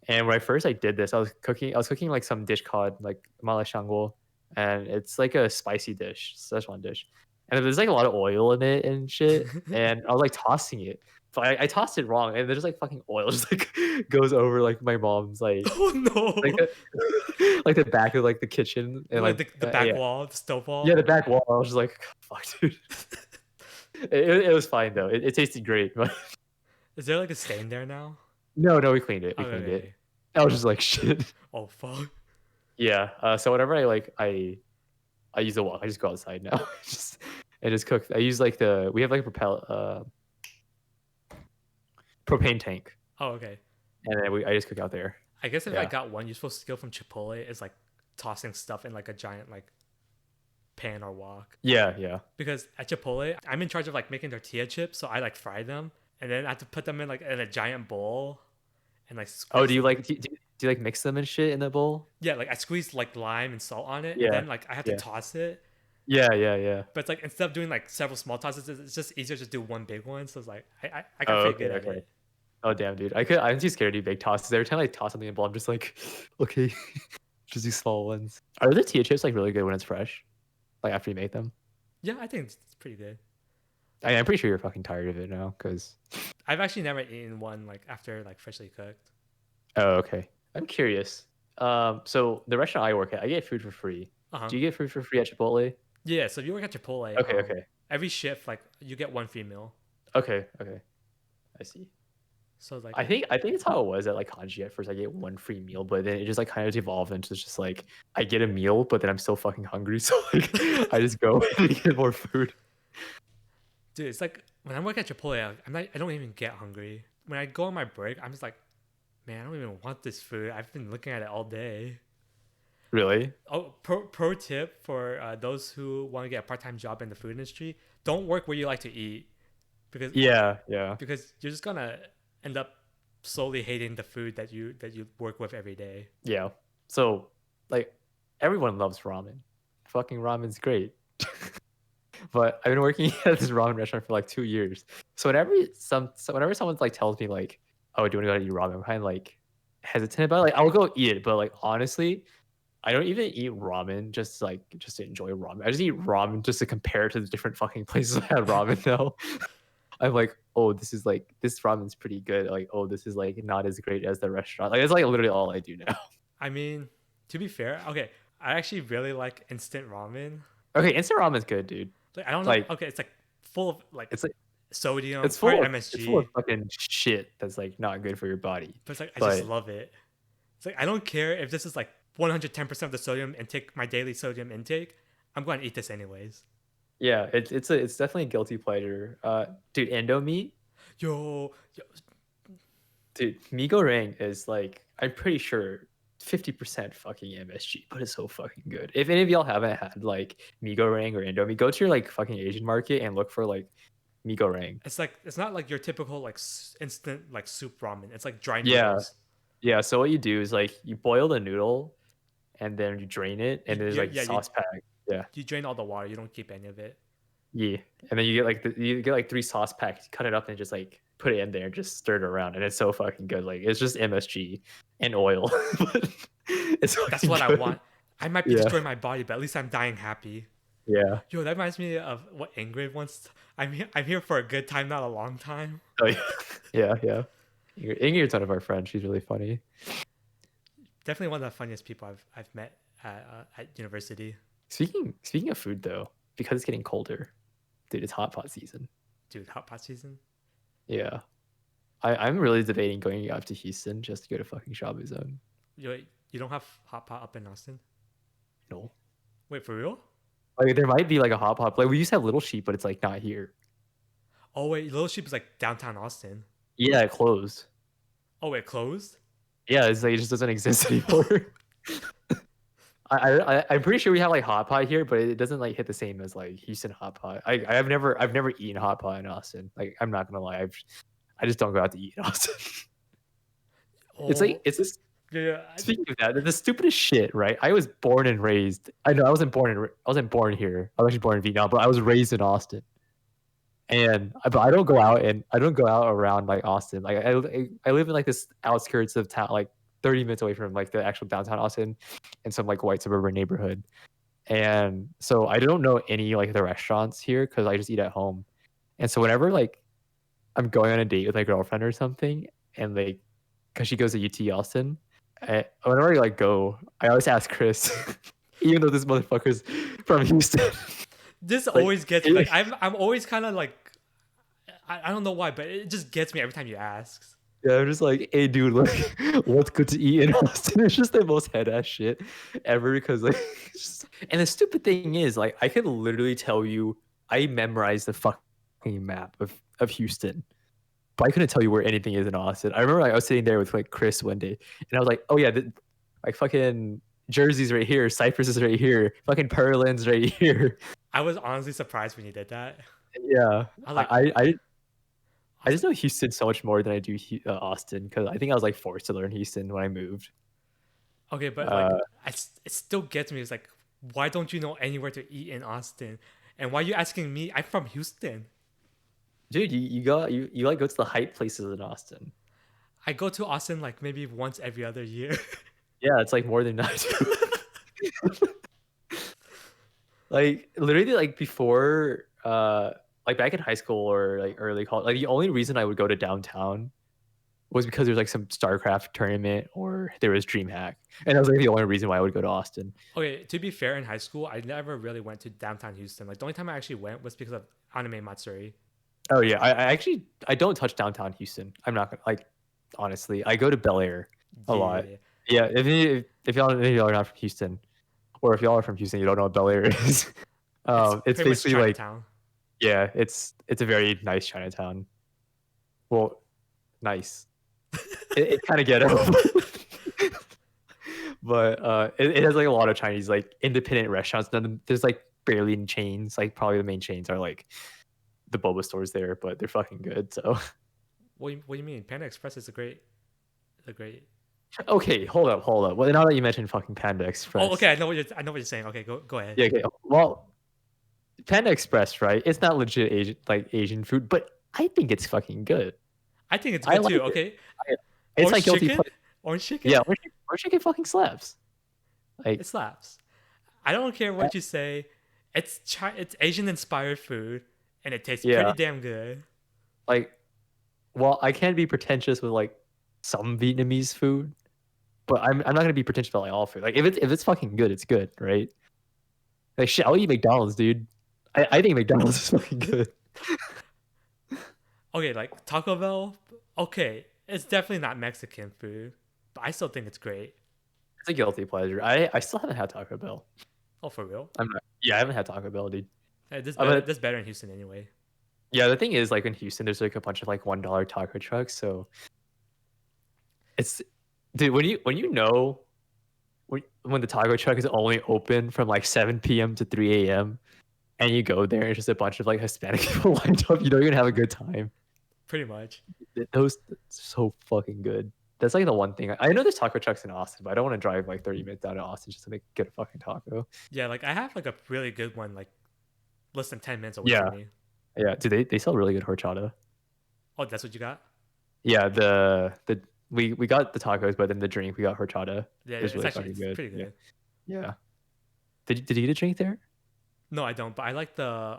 And when I first like did this, I was cooking like some dish called like malashangguo, and it's like a spicy dish, Szechuan dish. And there's like a lot of oil in it and shit. And I was like tossing it. But I tossed it wrong, and there's like fucking oil just like goes over like my mom's like Oh no! like like the back of like the kitchen and like like the back yeah. wall, the stove wall. Yeah, the back wall. I was just like, fuck, dude. It was fine though. It tasted great. But Is there like a stain there now? no, we cleaned it. We cleaned it. I was just like, shit. Oh fuck. Yeah. So whenever I use the wok, I just go outside now. just cook. I use like we have like a propane tank, Oh okay. and then I just cook out there. I guess if Yeah. I got one useful skill from Chipotle, it's like tossing stuff in like a giant like pan or wok. Yeah. Because at Chipotle, I'm in charge of like making tortilla chips, so I like fry them, and then I have to put them in like in a giant bowl, and like. Oh, do you like mix them and shit in the bowl? Yeah, like I squeeze like lime and salt on it, Yeah. and then like I have to toss it. Yeah. But it's like instead of doing like several small tosses, it's just easier to just do one big one. So it's like I got pretty good at it. Oh damn, dude! I'm too scared to do big tosses. Every time I toss something in the bowl, I'm just like, okay, just do small ones. Are the tortilla chips like really good when it's fresh, like after you make them? Yeah, I think it's pretty good. I'm pretty sure you're fucking tired of it now, because. I've actually never eaten one like after like freshly cooked. Oh, okay. I'm curious. So the restaurant I work at, I get food for free. Uh-huh. Do you get food for free at Chipotle? Yeah, so if you work at Chipotle, Okay. every shift like you get one free meal. Okay. I see. So like I think it's how it was at like Kanji at first. I get one free meal, but then it just like kind of evolved into just like I get a meal, but then I'm still fucking hungry, so like I just go and get more food. Dude, it's like when I work at Chipotle, I don't even get hungry. When I go on my break, I'm just like, man, I don't even want this food. I've been looking at it all day. Really? Oh, pro tip for those who want to get a part-time job in the food industry: don't work where you like to eat, because because you're just gonna end up slowly hating the food that you work with every day. Yeah. So like everyone loves ramen. Fucking ramen's great. But I've been working at this ramen restaurant for like 2 years. So whenever someone like tells me like, oh, do you want to go to eat ramen, I'm kind of like hesitant about it. Like I'll go eat it, but like honestly, I don't even eat ramen just to enjoy ramen. I just eat ramen just to compare it to the different fucking places I had ramen now. I'm like, oh, this ramen's pretty good. Like, oh, this is like not as great as the restaurant. Like it's like literally all I do now. I mean, to be fair, okay, I actually really like instant ramen. Okay, instant ramen's good, dude. Like I don't know. Okay, it's like full of like it's like sodium. it's full of MSG. It's full of fucking shit that's like not good for your body. But it's like I just love it. It's like I don't care if this is like 110% of the sodium intake, my daily sodium intake. I'm going to eat this anyways. Yeah, it's definitely a guilty pleasure. Dude, endo meat. Yo. Dude, mee goreng is like I'm pretty sure 50% fucking MSG, but it's so fucking good. If any of y'all haven't had like mee goreng or endo meat, go to your like fucking Asian market and look for like mee goreng. It's not like your typical like instant like soup ramen. It's like dry noodles. Yeah. So what you do is like you boil the noodle, and then you drain it, and there's like sauce pack. Yeah. You drain all the water. You don't keep any of it. Yeah, and then you get like 3 sauce packs. Cut it up and just like put it in there and just stir it around, and it's so fucking good. Like it's just MSG and oil. But That's what good. I want. I might be destroying my body, but at least I'm dying happy. Yeah. Yo, that reminds me of what Ingrid once. I'm here for a good time, not a long time. Oh, yeah. Yeah, yeah. Ingrid's one of our friends. She's really funny. Definitely one of the funniest people I've met at university. Speaking of food though, because it's getting colder, dude, it's hot pot season. Dude, hot pot season. Yeah. I'm really debating going up to Houston just to go to fucking Shabu Zone. You don't have hot pot up in Austin? No. Wait, for real? Like there might be like a hot pot. Like we used to have Little Sheep, but it's like not here. Oh wait, Little Sheep is like downtown Austin. Yeah, it closed. Oh wait, closed? Yeah, it's like it just doesn't exist anymore. I'm pretty sure we have like hot pot here, but it doesn't like hit the same as like Houston hot pot. I've never eaten hot pot in Austin. Like I'm not gonna lie, I just don't go out to eat in Austin. It's like Oh it's this. yeah. Speaking of that, the stupidest shit, right? I was born and raised. I know I wasn't born here. I was actually born in Vietnam, but I was raised in Austin. And but I don't go out around like Austin. Like I live in like this outskirts of town, like 30 minutes away from like the actual downtown Austin, in some like white suburban neighborhood. And so I don't know any like the restaurants here because I just eat at home. And so whenever like I'm going on a date with my girlfriend or something, and like because she goes to UT Austin, whenever I like go, I always ask Chris, even though this motherfucker's from Houston. This Like, always gets me. Like I'm always kind of like I don't know why, but it just gets me every time you ask. yeah, I'm just like, hey, dude, like, what's good to eat in Austin? It's just the most head ass shit ever because, like, and the stupid thing is, like, I can literally tell you, I memorized the fucking map of Houston, but I couldn't tell you where anything is in Austin. I remember like, I was sitting there with like Chris one day, and I was like, oh yeah, like fucking Jersey's right here, Cyprus is right here, fucking Pearland's right here. I was honestly surprised when you did that. Yeah, I was like, I just know Houston so much more than I do Austin because I think I was like forced to learn Houston when I moved. okay, but like it still gets me. It's like, why don't you know anywhere to eat in Austin? And why are you asking me? I'm from Houston. Dude, you like go to the hype places in Austin. I go to Austin like maybe once every other year. Yeah, it's like more than I do. Like literally like before like back in high school or like early college, like the only reason I would go to downtown was because there's like some StarCraft tournament or there was DreamHack. And that was like the only reason why I would go to Austin. Okay, to be fair, in high school, I never really went to downtown Houston. Like the only time I actually went was because of Anime Matsuri. Oh yeah, I don't touch downtown Houston. I'm not gonna like honestly. I go to Bel Air a lot. Yeah. Yeah, if y'all are not from Houston, or if y'all are from Houston, you don't know what Bel Air is. It's pretty much basically like Chinatown. yeah, it's a very nice Chinatown. Well, nice. It kind of ghetto, but it has like a lot of Chinese like independent restaurants. There's like barely any chains. Like probably the main chains are like the boba stores there, but they're fucking good. So What do you mean? Panda Express is a great. okay, hold up. Well, now that you mentioned fucking Panda Express, Oh, okay. I know what you're saying. Okay, go ahead. yeah, okay. Well, Panda Express, right? It's not legit Asian food, but I think it's fucking good. I think it's I good like too. it. Okay. It's Orange like guilty chicken. pleasure. Orange chicken. Yeah, orange chicken fucking slaps. Like It slaps. I don't care what you say. It's Asian inspired food, and it tastes yeah, pretty damn good. like well, I can be pretentious with like some Vietnamese food, but I'm not gonna be pretentious about like all food. Like if it's fucking good, it's good, right? Like shit, I'll eat McDonald's, dude. I think McDonald's is fucking good. Okay, like Taco Bell. Okay, it's definitely not Mexican food, but I still think it's great. It's a guilty pleasure. I still haven't had Taco Bell. Oh, for real? I'm not. Yeah, I haven't had Taco Bell, dude. Hey, But this better in Houston anyway. yeah, the thing is, like in Houston, there's like a bunch of like $1 taco trucks. So it's dude, when you know when the taco truck is only open from like 7 p.m. to 3 a.m. and you go there and it's just a bunch of like Hispanic people lined up, you know you're gonna have a good time. Pretty much. Those so fucking good. That's like the one thing. I know there's taco trucks in Austin, but I don't want to drive like 30 minutes down to Austin just to get a fucking taco. Yeah, like I have like a really good one, like less than 10 minutes away Yeah. from me. Yeah, dude, they sell really good horchata. Oh, that's what you got? Yeah, we got the tacos, but then the drink we got horchata. Yeah, It was it's really actually fucking it's good. pretty Yeah. good. Yeah. Did you get a drink there? No, I don't. But I like the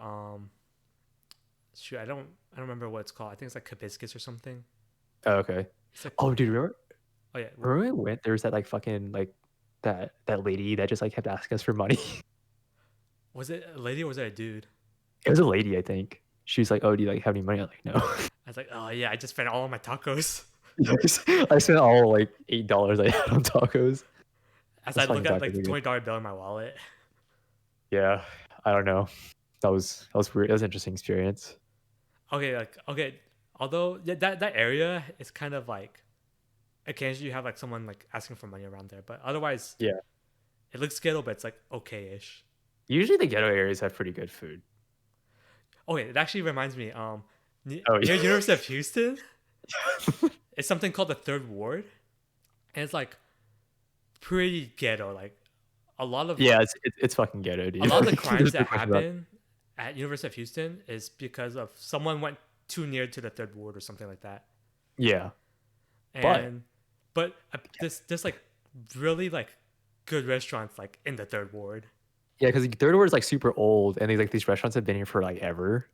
shoot. I don't remember what it's called. I think it's like hibiscus or something. Oh, okay. It's like Oh, dude, remember oh yeah. remember when we went? There was that like fucking like that lady that just like kept asking us for money. Was it a lady or was it a dude? It was a lady, I think. She was like, "Oh, do you like have any money?" I'm like, "No." I was like, oh yeah, I just spent all of my tacos. Yes. I spent all like $8 I had on tacos. As I Those look fucking at tacos like the are good. $20 bill in my wallet. Yeah, I don't know. That was weird. That was an interesting experience. Okay, like okay. Although yeah, that area is kind of like occasionally you have like someone like asking for money around there, but otherwise Yeah. it looks ghetto, but it's like okay-ish. Usually the ghetto areas have pretty good food. Okay, it actually reminds me. Oh Near yeah. University of Houston, it's something called the Third Ward, and it's like pretty ghetto. Like a lot of Yeah, it's fucking ghetto, a dude. lot of the crimes There's no that question about it. happen at University of Houston is because of someone went too near to the Third Ward or something like that. Yeah, but And but this like really like good restaurants like in the Third Ward. yeah, because Third Ward is like super old, and these restaurants have been here for like ever,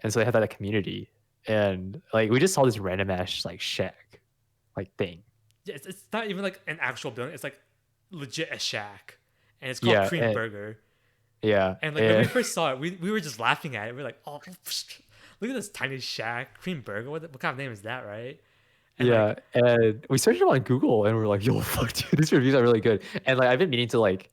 and so they have that like, community. And like we just saw this random ass like shack, like thing. Yeah, it's not even like an actual building. It's like legit a shack, and it's called Yeah, Cream Burger. yeah, And like when we and first saw it, we were just laughing at it. We are like, oh, look at this tiny shack, Cream Burger. What kind of name is that, right? And like, yeah, and we searched them on Google, and we're like, "Yo, fuck, dude, these reviews are really good." And like I've been meaning to like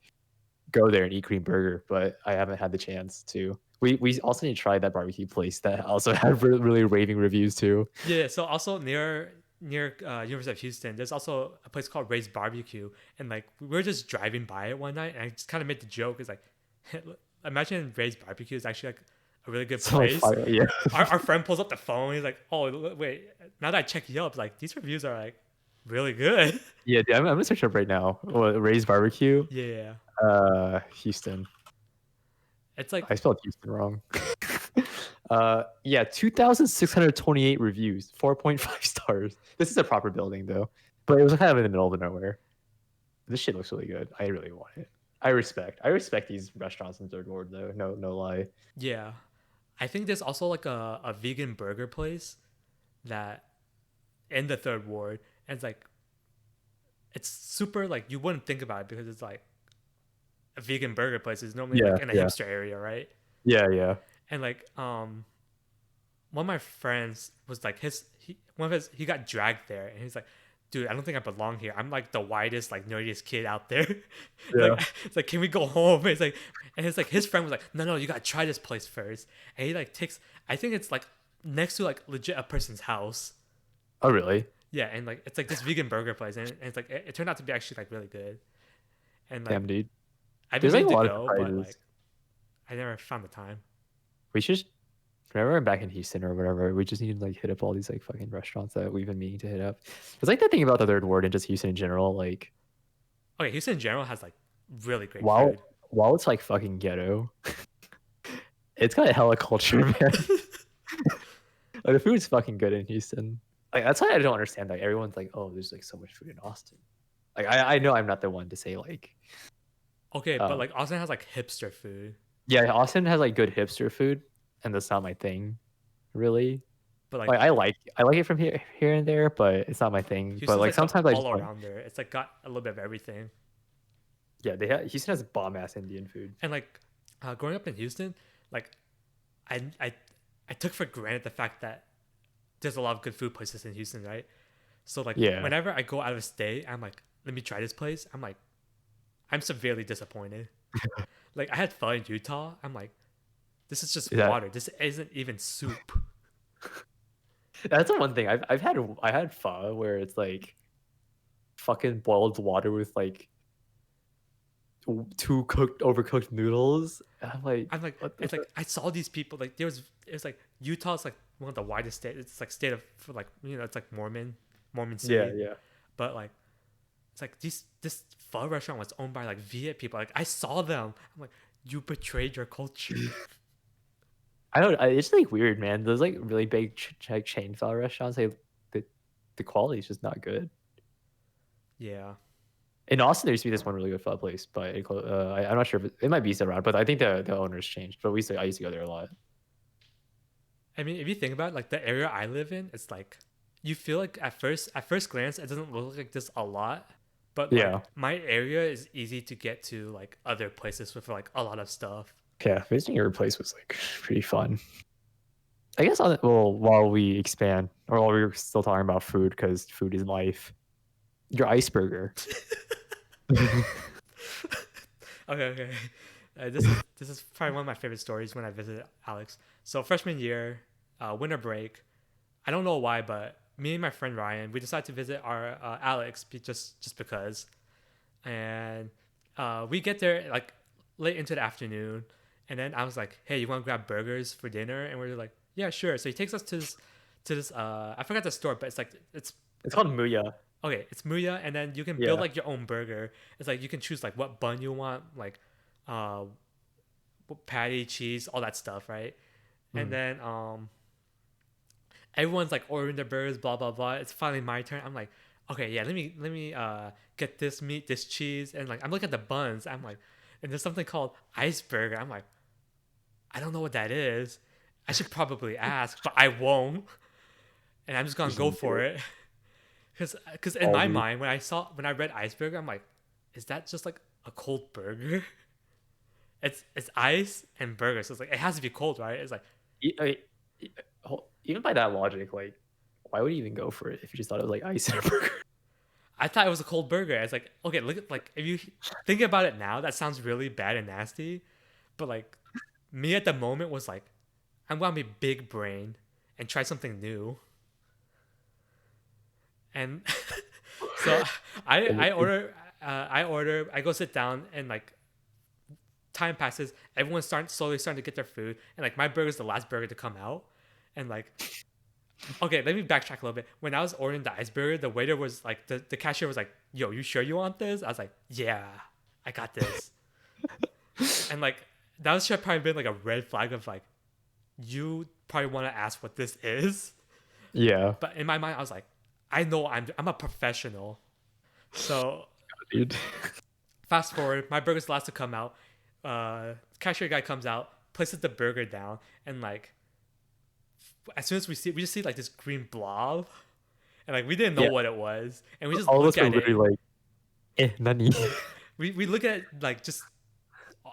go there and eat Cream Burger, but I haven't had the chance to. We also need to try that barbecue place that also had really raving reviews too. yeah. So also near University of Houston, there's also a place called Ray's Barbecue, and like we were just driving by it one night, and I just kind of made the joke. It's like, imagine Ray's Barbecue is actually like a really good So like place. fire, yeah, Our friend pulls up the phone. He's like, "Oh, wait." Now that I check Yelp, like these reviews are like really good. yeah. Dude, I'm gonna search up right now. Ray's Barbecue, Yeah, Houston. it's like I spelled Houston wrong. Yeah, 2,628 reviews, 4.5 stars. This is a proper building though, but it was kind of in the middle of nowhere. This shit looks really good. I really want it. I respect these restaurants in Third Ward though. No lie. yeah. I think there's also like a vegan burger place that in the Third Ward, and it's super like you wouldn't think about it because it's like a vegan burger place is normally Yeah, like in a yeah, hipster area, right? yeah. And like one of my friends was like one of his he got dragged there, and he's like, dude, I don't think I belong here. I'm like the whitest, like nerdiest kid out there. Yeah. Like it's like, can we go home? It's like, and it's like his friend was like, no, you gotta try this place first. And he like takes, I think it's like next to like legit a person's house. Oh really? Yeah, and like it's like this vegan burger place, and it's like it turned out to be actually like really good. And like Damn, dude. I've been There's like meaning a to lot of go, but like surprises. I never found the time. We should whenever I'm back in Houston or whatever, we just need to like hit up all these like fucking restaurants that we've been meaning to hit up. It's like that thing about the Third Ward and just Houston in general. Like Okay, Houston in general has like really great while food. while it's like fucking ghetto, it's got a hella culture, man. Like, the food's fucking good in Houston. Like that's why I don't understand. Like everyone's like, oh, there's like so much food in Austin. Like I know I'm not the one to say like, Okay, but um, like Austin has like hipster food, yeah, Austin has like good hipster food, and that's not my thing, really. but like Like I like it from here and there, but it's not my thing. But Houston's like like sometimes I just all want, around there. It's like got a little bit of everything. yeah, Houston has bomb ass Indian food. And like growing up in Houston, like I I I took for granted the fact that there's a lot of good food places in Houston, right? So like Yeah, whenever I go out of state, I'm like, let me try this place. I'm like, I'm severely disappointed. Like I had pho in Utah. I'm like, this is just that water. This isn't even soup. that's the one thing I had pho where it's like fucking boiled water with like two overcooked noodles. And I'm like, I'm like, what the it's fuck? like I saw these people. Like it was like Utah's like one of the widest states. It's like state of for like it's like Mormon Yeah, city. yeah. But like it's like this pho restaurant was owned by like Viet people. Like I saw them. I'm like, you betrayed your culture. I don't. It's like weird, man. Those like really big like chain style restaurants, the the quality is just not good. Yeah. In Austin, there used to be this one really good pho place, but I'm not sure if it might be still around. But I think the owners changed. But I used to go there a lot. I mean, if you think about it, like the area I live in, it's like you feel like at first glance it doesn't look like this a lot, but like Yeah, my area is easy to get to like other places with like a lot of stuff. yeah. Visiting your place was like pretty fun. I guess well, while we expand, or while we were still talking about food, because food is life. Your Iceburger. Okay, okay. This is probably one of my favorite stories when I visited Alex. So freshman year, winter break. I don't know why, but me and my friend Ryan, we decided to visit our Alex just because, and we get there like late into the afternoon, and then I was like, "Hey, you want to grab burgers for dinner?" And we're like, "Yeah, sure." So he takes us to this I forgot the store, but it's It's called Muya. okay, it's Muya, and then you can build Yeah. like your own burger. It's like you can choose like what bun you want, like uh patty, cheese, all that stuff, right? And Mm. then everyone's like ordering their burgers, blah blah blah. It's finally my turn. I'm like, okay, yeah, let me get this meat, this cheese, and like I'm looking at the buns. I'm like, and there's something called Iceburger. I'm like, I don't know what that is. I should probably ask, but I won't, and I'm just gonna Just go do for it. it. Cause in All my the mind, when I read Iceburger, I'm like, is that just like a cold burger? It's ice and burger, so it's like it has to be cold, right? It's like I mean, even by that logic, like, why would you even go for it if you just thought it was like ice in a burger? I thought it was a cold burger. It's like okay, look at like if you think about it now, that sounds really bad and nasty, but like me at the moment was like, I'm gonna be big brain and try something new, and so I go sit down and like time passes, everyone's slowly starting to get their food, and like my burger's the last burger to come out, and like okay, let me backtrack a little bit. When I was ordering the Iceburger, the waiter was like, the cashier was like, "Yo, you sure you want this?" I was like, "Yeah, I got this." And like that was should probably been like a red flag of like, you probably want to ask what this is. Yeah, But in my mind, I was like, I know I'm a professional. So dude. fast forward, my burger's the last to come out. Cashier guy comes out, places the burger down, and like as soon as we just see like this green blob, and like we didn't know Yeah, what it was, and we just all of look us were at literally it. like, nani. We look at like just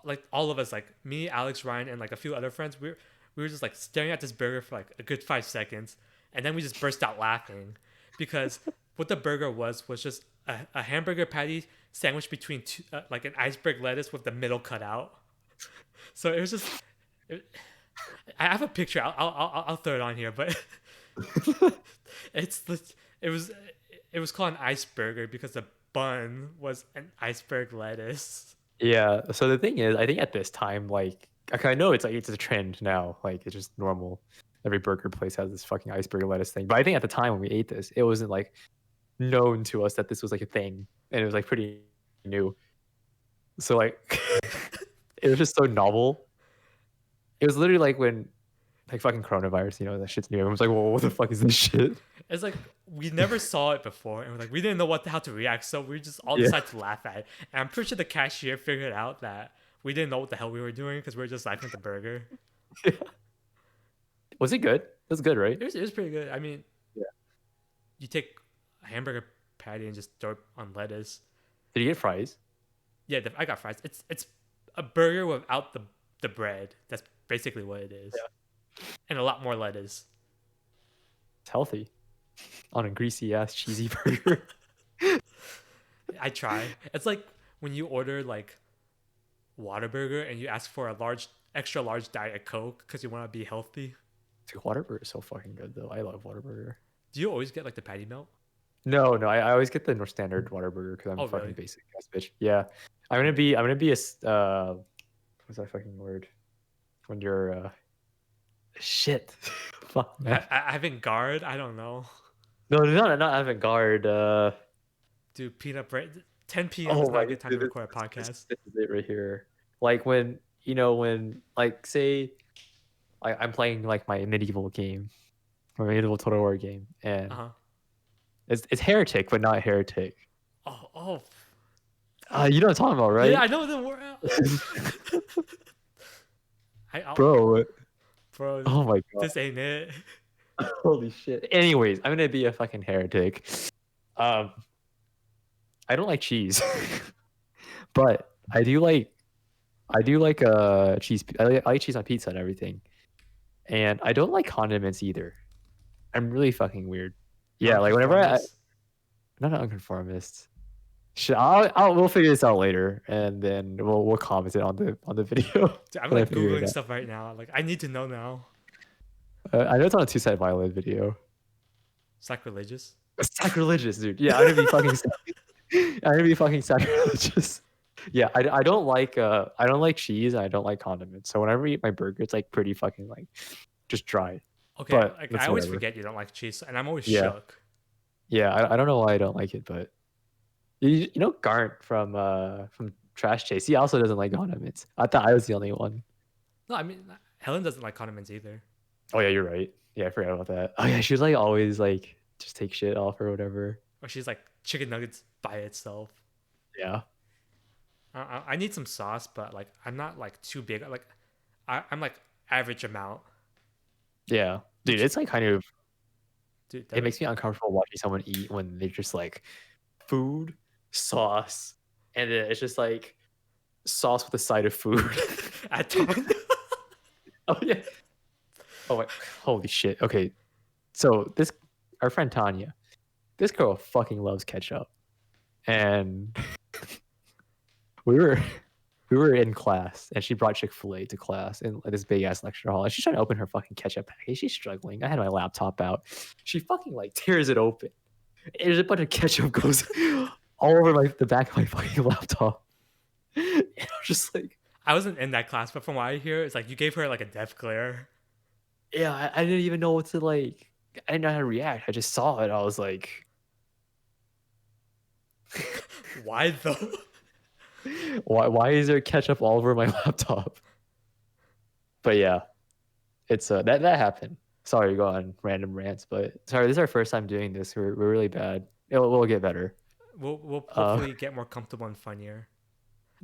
like all of us, like me, Alex, Ryan, and like a few other friends. We were just like staring at this burger for like a good 5 seconds, and then we just burst out laughing because what the burger was just a hamburger patty sandwiched between two, like an iceberg lettuce with the middle cut out. So it was just. I have a picture. I'll throw it on here, but it's it was it was called an iceburger because the bun was an iceberg lettuce. Yeah. So the thing is, I think at this time, like, I know it's like it's a trend now. Like, it's just normal. Every burger place has this fucking iceberg lettuce thing. But I think at the time when we ate this, it wasn't like known to us that this was like a thing, and it was like pretty new. So like, it was just so novel. It was literally like when like fucking coronavirus, that shit's new. Everyone's like, "Whoa, what the fuck is this shit?" It's like we never saw it before, and we're like we didn't know how to react, so we just all Yeah. decided to laugh at it. And I'm pretty sure the cashier figured out that we didn't know what the hell we were doing because we were just laughing at the burger. Was it good? It was good, right? It was pretty good. I mean, Yeah. you take a hamburger patty and just throw it on lettuce. Did you get fries? Yeah, I got fries. It's a burger without the bread. That's basically what it is, Yeah. and a lot more lettuce. It's healthy on a greasy ass cheesy burger. I try. It's like when you order like Whataburger and you ask for a extra large Diet Coke because you want to be healthy. Dude, Whataburger is so fucking good though. I love Whataburger. Do you always get like the patty melt? No, no, I always get the more standard Whataburger because I'm Oh, a fucking really? basic ass bitch. Yeah, I'm gonna be what's that fucking word when you're shit. Fuck man. I haven't guard. I don't know. No, not avant-garde. Dude, peanut bread. 10 p.m. is Oh not my a good god, time to dude, record a podcast. this is it right here. Like when like say I'm playing like my medieval game or medieval Total War game, Uh and huh. it's heretic but not heretic. Oh. You know what I'm talking about, Yeah, right? I know the word. I'll, Bro, bro, oh my god. this ain't it. Holy shit. Anyways, I'm gonna be a fucking heretic. Um, I don't like cheese, but I do like cheese. I like cheese on pizza and everything, and I don't like condiments either. I'm really fucking weird. Yeah, like whenever I'm Nonconformist. not an unconformist. We'll figure this out later, and then we'll comment it on the video Dude, I'm when I like figure it googling out. stuff right now. Like I need to know now. I know it's on a two-side violin video. Sacrilegious. Sacrilegious, dude. Yeah, I'm gonna be fucking. I'm gonna be fucking sacrilegious. Yeah, I don't like cheese and I don't like condiments. So whenever I eat my burger, it's like pretty fucking like just dry. Okay, But like I that's always whatever. forget you don't like cheese, and I'm always Yeah, shook. yeah. I don't know why I don't like it, but you know Garnt from Trash Chase. He also doesn't like condiments. I thought I was the only one. No, I mean Helen doesn't like condiments either. Oh yeah, you're right. Yeah, I forgot about that. Oh yeah, she's like always like just take shit off or whatever. Or she's like chicken nuggets by itself. Yeah, I need some sauce, but like I'm not like too big. Like I'm like average amount. yeah, dude. Which, It's like kind of dude, it makes me uncomfortable watching someone eat when they're just like food, sauce, and then it's just like sauce with a side of food. at time. Oh yeah. Oh my, holy shit. Okay, so this our friend Tanya, this girl fucking loves ketchup, and we were we were in class, and she brought Chick-fil-A to class in this big ass lecture hall, and she's trying to open her fucking ketchup package. She's struggling. I had my laptop out. She fucking like tears it open. There's a bunch of ketchup goes all over the back of my fucking laptop. And I was just like, I wasn't in that class, but from what I hear, it's like you gave her like a death glare. yeah, I didn't even know what to like. I didn't know how to react. I just saw it. I was like, Why though? why is there ketchup all over my laptop? But yeah, it's that happened. Sorry, go on random rants, but sorry, this is our first time doing this. We're really bad. We'll get better. We'll Uh, hopefully get more comfortable and funnier.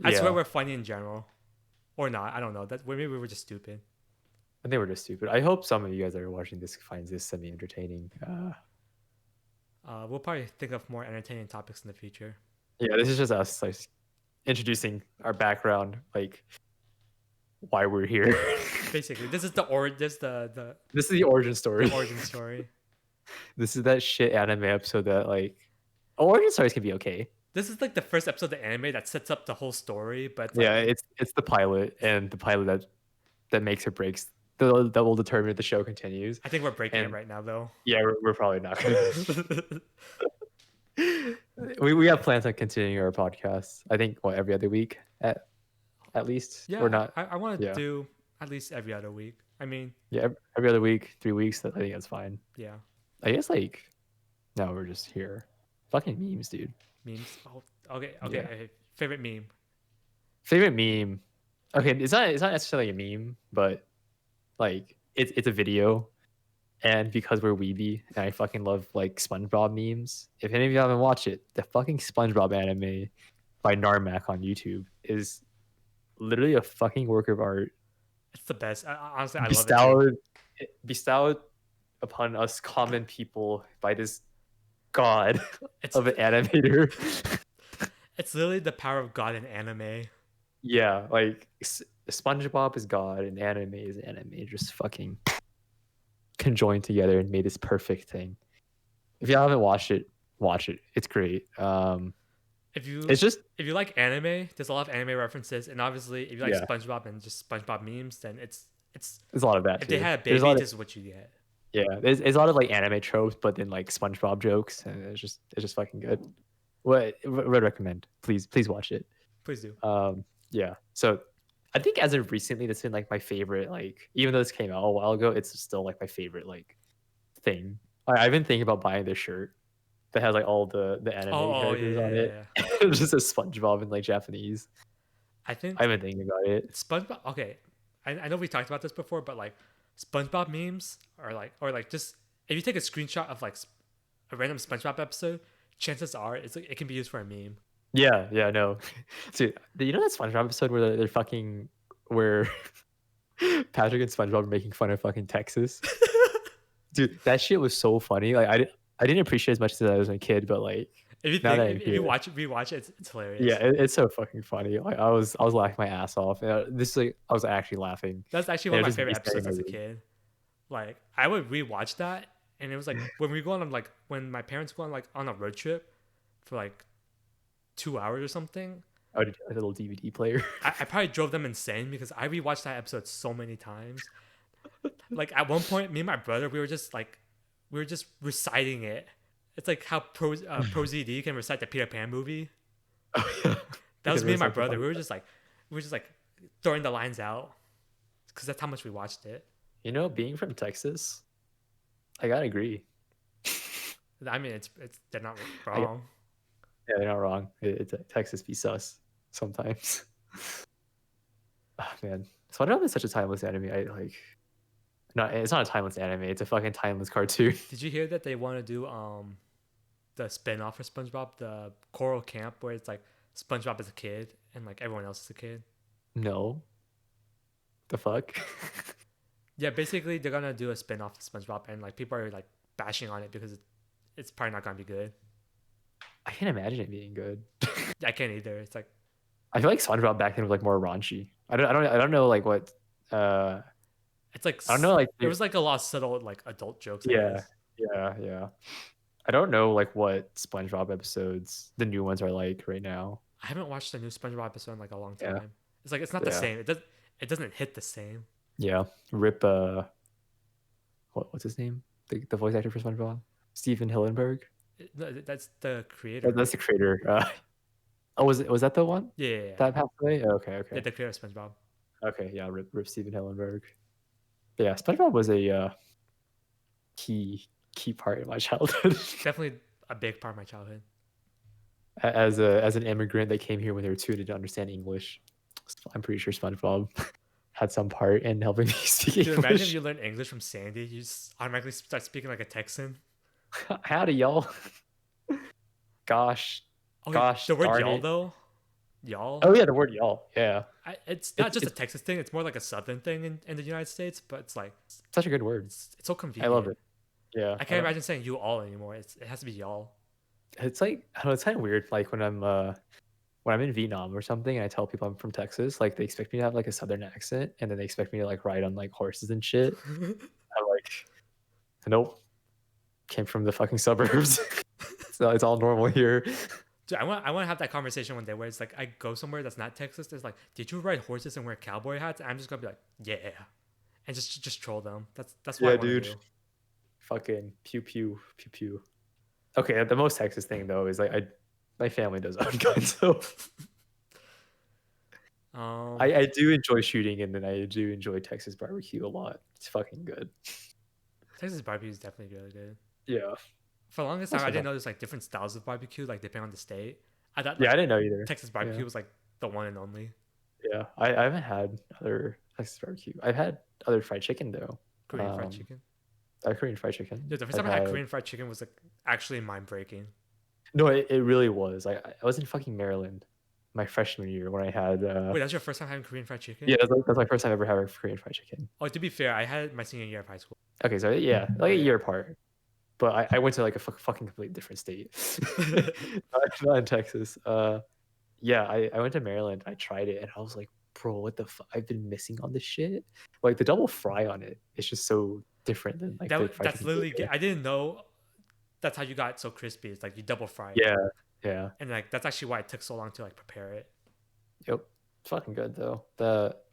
I swear yeah, we're funny in general, or not. I don't know. That maybe we were just stupid. I think we're just stupid. I hope some of you guys that are watching this finds this semi entertaining. We'll probably think of more entertaining topics in the future. Yeah, this is just us like introducing our background, like why we're here. Basically, this is the This is the origin story. the origin story. This is that shit anime episode that like origin stories can be okay. This is like the first episode of the anime that sets up the whole story, but Yeah, like it's the pilot and the pilot that makes or breaks that will determine if the show continues. I think we're breaking it And right now though. yeah, we're probably not gonna. We have plans on continuing our podcast. I think what every other week at least or Yeah, not. I want to Yeah, do at least every other week. I mean, yeah, every other week, 3 weeks. I think that's fine. yeah, I guess like no, we're just here. Fucking memes, dude. memes. Oh, okay, Yeah. okay. Favorite meme. Favorite meme. Okay, it's not necessarily a meme, but like it's a video. And because we're weeby and I fucking love like SpongeBob memes. If any of you haven't watched it, the fucking SpongeBob anime by Narmak on YouTube is literally a fucking work of art It's the best. Honestly, I love it too. bestowed upon us common people by this god It's of an animator. it's literally the power of God in anime. Yeah, like SpongeBob is god and anime is anime. Just fucking conjoined together and made this perfect thing. If you haven't watched it, watch it. It's great. If you It's just if you like anime, there's a lot of anime references, and obviously, if you like yeah, SpongeBob and just SpongeBob memes, then it's there's a lot of that if they too. had a There's a baby, lot of this is what you get. yeah, there's a lot of like anime tropes, but then like SpongeBob jokes, and it's just fucking good. What would recommend? Please watch it. Please do. Yeah. So I think as of recently, that's been like my favorite. Like even though this came out a while ago, it's still like my favorite like thing. I've been thinking about buying this shirt that has like all the anime Yeah, characters on yeah, it. yeah. It's just a SpongeBob in like Japanese. I think I've been thinking about it. SpongeBob. Okay, I know we talked about this before, but like SpongeBob memes are like, or like just if you take a screenshot of like a random SpongeBob episode, chances are it's like it can be used for a meme. Yeah, no. Dude, you know that SpongeBob episode where they're fucking where Patrick and SpongeBob are making fun of fucking Texas? Dude, that shit was so funny. Like I didn't appreciate it as much as I was a kid, but like If you now think that I'm if you here, rewatch it, it's yeah, hilarious. it's so fucking funny. Like I was laughing my ass off. This like I was actually laughing. That's actually And one it of my was just favorite me staring episodes at my as a room. kid. Like I would rewatch that, and it was like when we go on like when my parents go on like on a road trip for like 2 hours or something. Oh, did you have a little DVD player? I probably drove them insane because I rewatched that episode so many times. Like at one point, me and my brother, we were just reciting it. It's like how Pro ZD can recite the Peter Pan movie. Oh yeah. That Because was it me and was my such a brother. funny. We were just like throwing the lines out because that's how much we watched it. You know, being from Texas, I gotta agree. I mean, it's they're not I wrong. Yeah, they're not wrong. It's Texas be sus sometimes. Oh man, SpongeBob is such a timeless anime. I like. No, it's not a timeless anime. It's a fucking timeless cartoon. Did you hear that they want to do the spin off for SpongeBob, the Coral Camp, where it's like SpongeBob is a kid and like everyone else is a kid? No, the fuck. Yeah, basically they're gonna do a spin off of SpongeBob, and like people are like bashing on it because it's probably not gonna be good. I can't imagine it being good. I can't either. It's like I feel like SpongeBob back then was like more raunchy. I don't know like what. Uh, it's like I don't know like there was like a lot of subtle like adult jokes, I yeah, guess. yeah. I don't know like what SpongeBob episodes the new ones are like right now. I haven't watched a new SpongeBob episode in like a long Yeah, time. It's like it's not the yeah, same. It doesn't hit the same. yeah. Rip. What's his name? The voice actor for SpongeBob, Steven Hillenberg. No, that's the creator. That's the creator. Oh, was that the one Yeah, yeah, yeah. that passed away? Oh, okay, Yeah, okay, the creator of SpongeBob. okay. Yeah, rip Steven Hillenberg. But yeah, SpongeBob was a key key part of my childhood. Definitely a big part of my childhood. As an immigrant that came here when they were too to understand English, I'm pretty sure SpongeBob had some part in helping me speak Dude, imagine if English. you learn English from Sandy, you just automatically start speaking like a Texan. Howdy, y'all. Gosh, Oh, wait, gosh the word darn y'all it. though, y'all. Oh yeah, the word y'all. Yeah, It's not just a it's Texas thing. It's more like a Southern thing in the United States. But it's like such a good word. it's so I love convenient. it. Yeah, I can't imagine saying you all anymore. It has to be y'all. it's like I don't know, it's kind of weird. Like when I'm in Vietnam or something, and I tell people I'm from Texas, like they expect me to have like a southern accent, and then they expect me to like ride on like horses and shit. I'm like, nope, came from the fucking suburbs, so it's all normal here. Dude, I want to have that conversation one day where it's like I go somewhere that's not Texas. It's like, did you ride horses and wear cowboy hats? And I'm just gonna be like, yeah, and just troll them. That's what I Yeah, want to dude. do. Fucking pew pew pew pew. Okay, the most Texas thing though is like my family does own guns, so Um, I do enjoy shooting, and then I do enjoy Texas barbecue a lot. It's fucking good. Texas barbecue is definitely really good. Yeah. For the longest time, Most I of didn't them. know there's like different styles of barbecue, like depending on the state. I thought Yeah, like I didn't know either. Texas Yeah. barbecue was like the one and only. Yeah. I haven't had other Texas barbecue. I've had other fried chicken though. Korean fried chicken. Korean fried chicken. Dude, the first I've time I had had Korean fried chicken was like actually mind breaking. no, it really was. I was in fucking Maryland my freshman year when I had Wait, that's your first time having Korean fried chicken? yeah, that's my first time ever having Korean fried chicken. Oh, to be fair, I had it my senior year of high school. Okay, so yeah, like a Okay. year apart. But I went to like a fucking completely different state. Not in Texas. Yeah, I went to Maryland. I tried it and I was like, bro, what the fuck? I've been missing on this shit. Like the double fry on it, it's just so different than like the fried That's chicken. literally I didn't know that's how you got so crispy. It's like you double fry it, Yeah, yeah. and like that's actually why it took so long to like prepare it. Yep. It's fucking good though.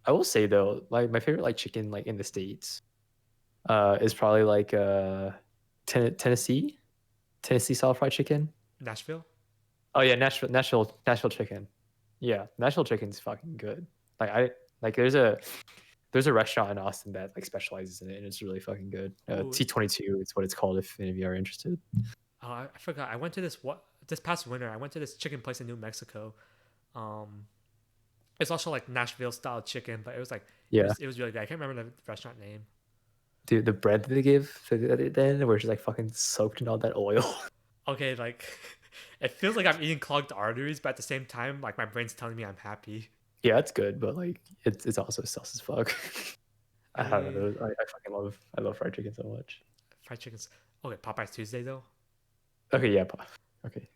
I will say though, like my favorite like chicken like in the States is probably like Tennessee. Tennessee style fried chicken. Nashville. Oh yeah, Nashville chicken. Yeah, Nashville chicken's fucking good. Like I like there's a restaurant in Austin that like specializes in it and it's really fucking good. Oh, T22 is what it's called if any of you are interested. I forgot. I went to this past winter. I went to this chicken place in New Mexico. Um, it's also like Nashville style chicken, but it was like Yeah. it was really good. I can't remember the restaurant name. Dude, the bread that they give then where it's just like fucking soaked in all that oil. Okay, like It feels like I'm eating clogged arteries, but at the same time, like my brain's telling me I'm happy. Yeah, it's good, but like it's also sus as fuck. I don't Eh, know. I fucking love fried chicken so much. fried chicken's okay. Popeye's Tuesday though. Okay, yeah, okay.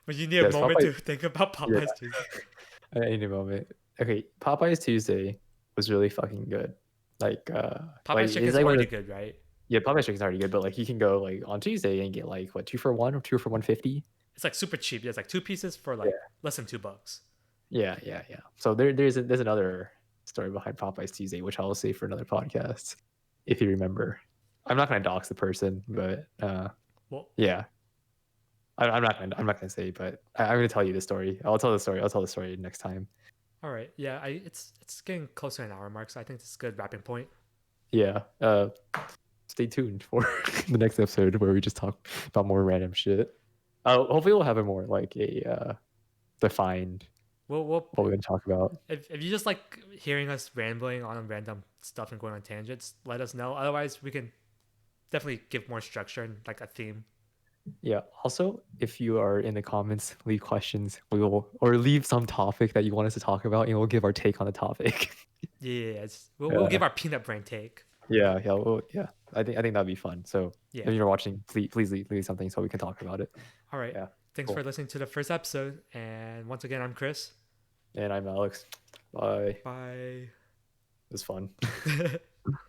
But you need a Yes, moment Popeye. to think about Yeah, Popeye's Tuesday. I need a moment. Okay, Popeye's Tuesday was really fucking good. Like Popeye's it's chicken's like one already of the good, right? yeah, Popeye's chicken's already good, but like you can go like on Tuesday and get like what 2 for 1 or 2 for 150. It's like super cheap. There's like two pieces for Yeah, like less than $2. yeah. So there's another story behind Popeye's Tuesday, which I'll save for another podcast if you remember. I'm not gonna dox the person, but Well, yeah, I'm not gonna say, but I'm gonna tell you the story. I'll tell the story. I'll tell the story next time. all right. Yeah, it's getting close to an hour mark, so I think this is a good wrapping point. Yeah. Stay tuned for the next episode where we just talk about more random shit. Hopefully we'll have a more like a defined We'll what we're gonna talk about. if you just like hearing us rambling on random stuff and going on tangents, let us know. Otherwise, we can definitely give more structure and like a theme. Yeah. Also, if you are in the comments, leave questions. We will or leave some topic that you want us to talk about, and we'll give our take on the topic. Yeah, we'll Yeah. give our peanut brain take. Yeah. I think that'd be fun. So Yeah. if you're watching, please leave something so we can talk about it. All right. Yeah. Thanks for Cool. listening to the first episode. And once again, I'm Chris. And I'm Alex. Bye. It Bye. was fun.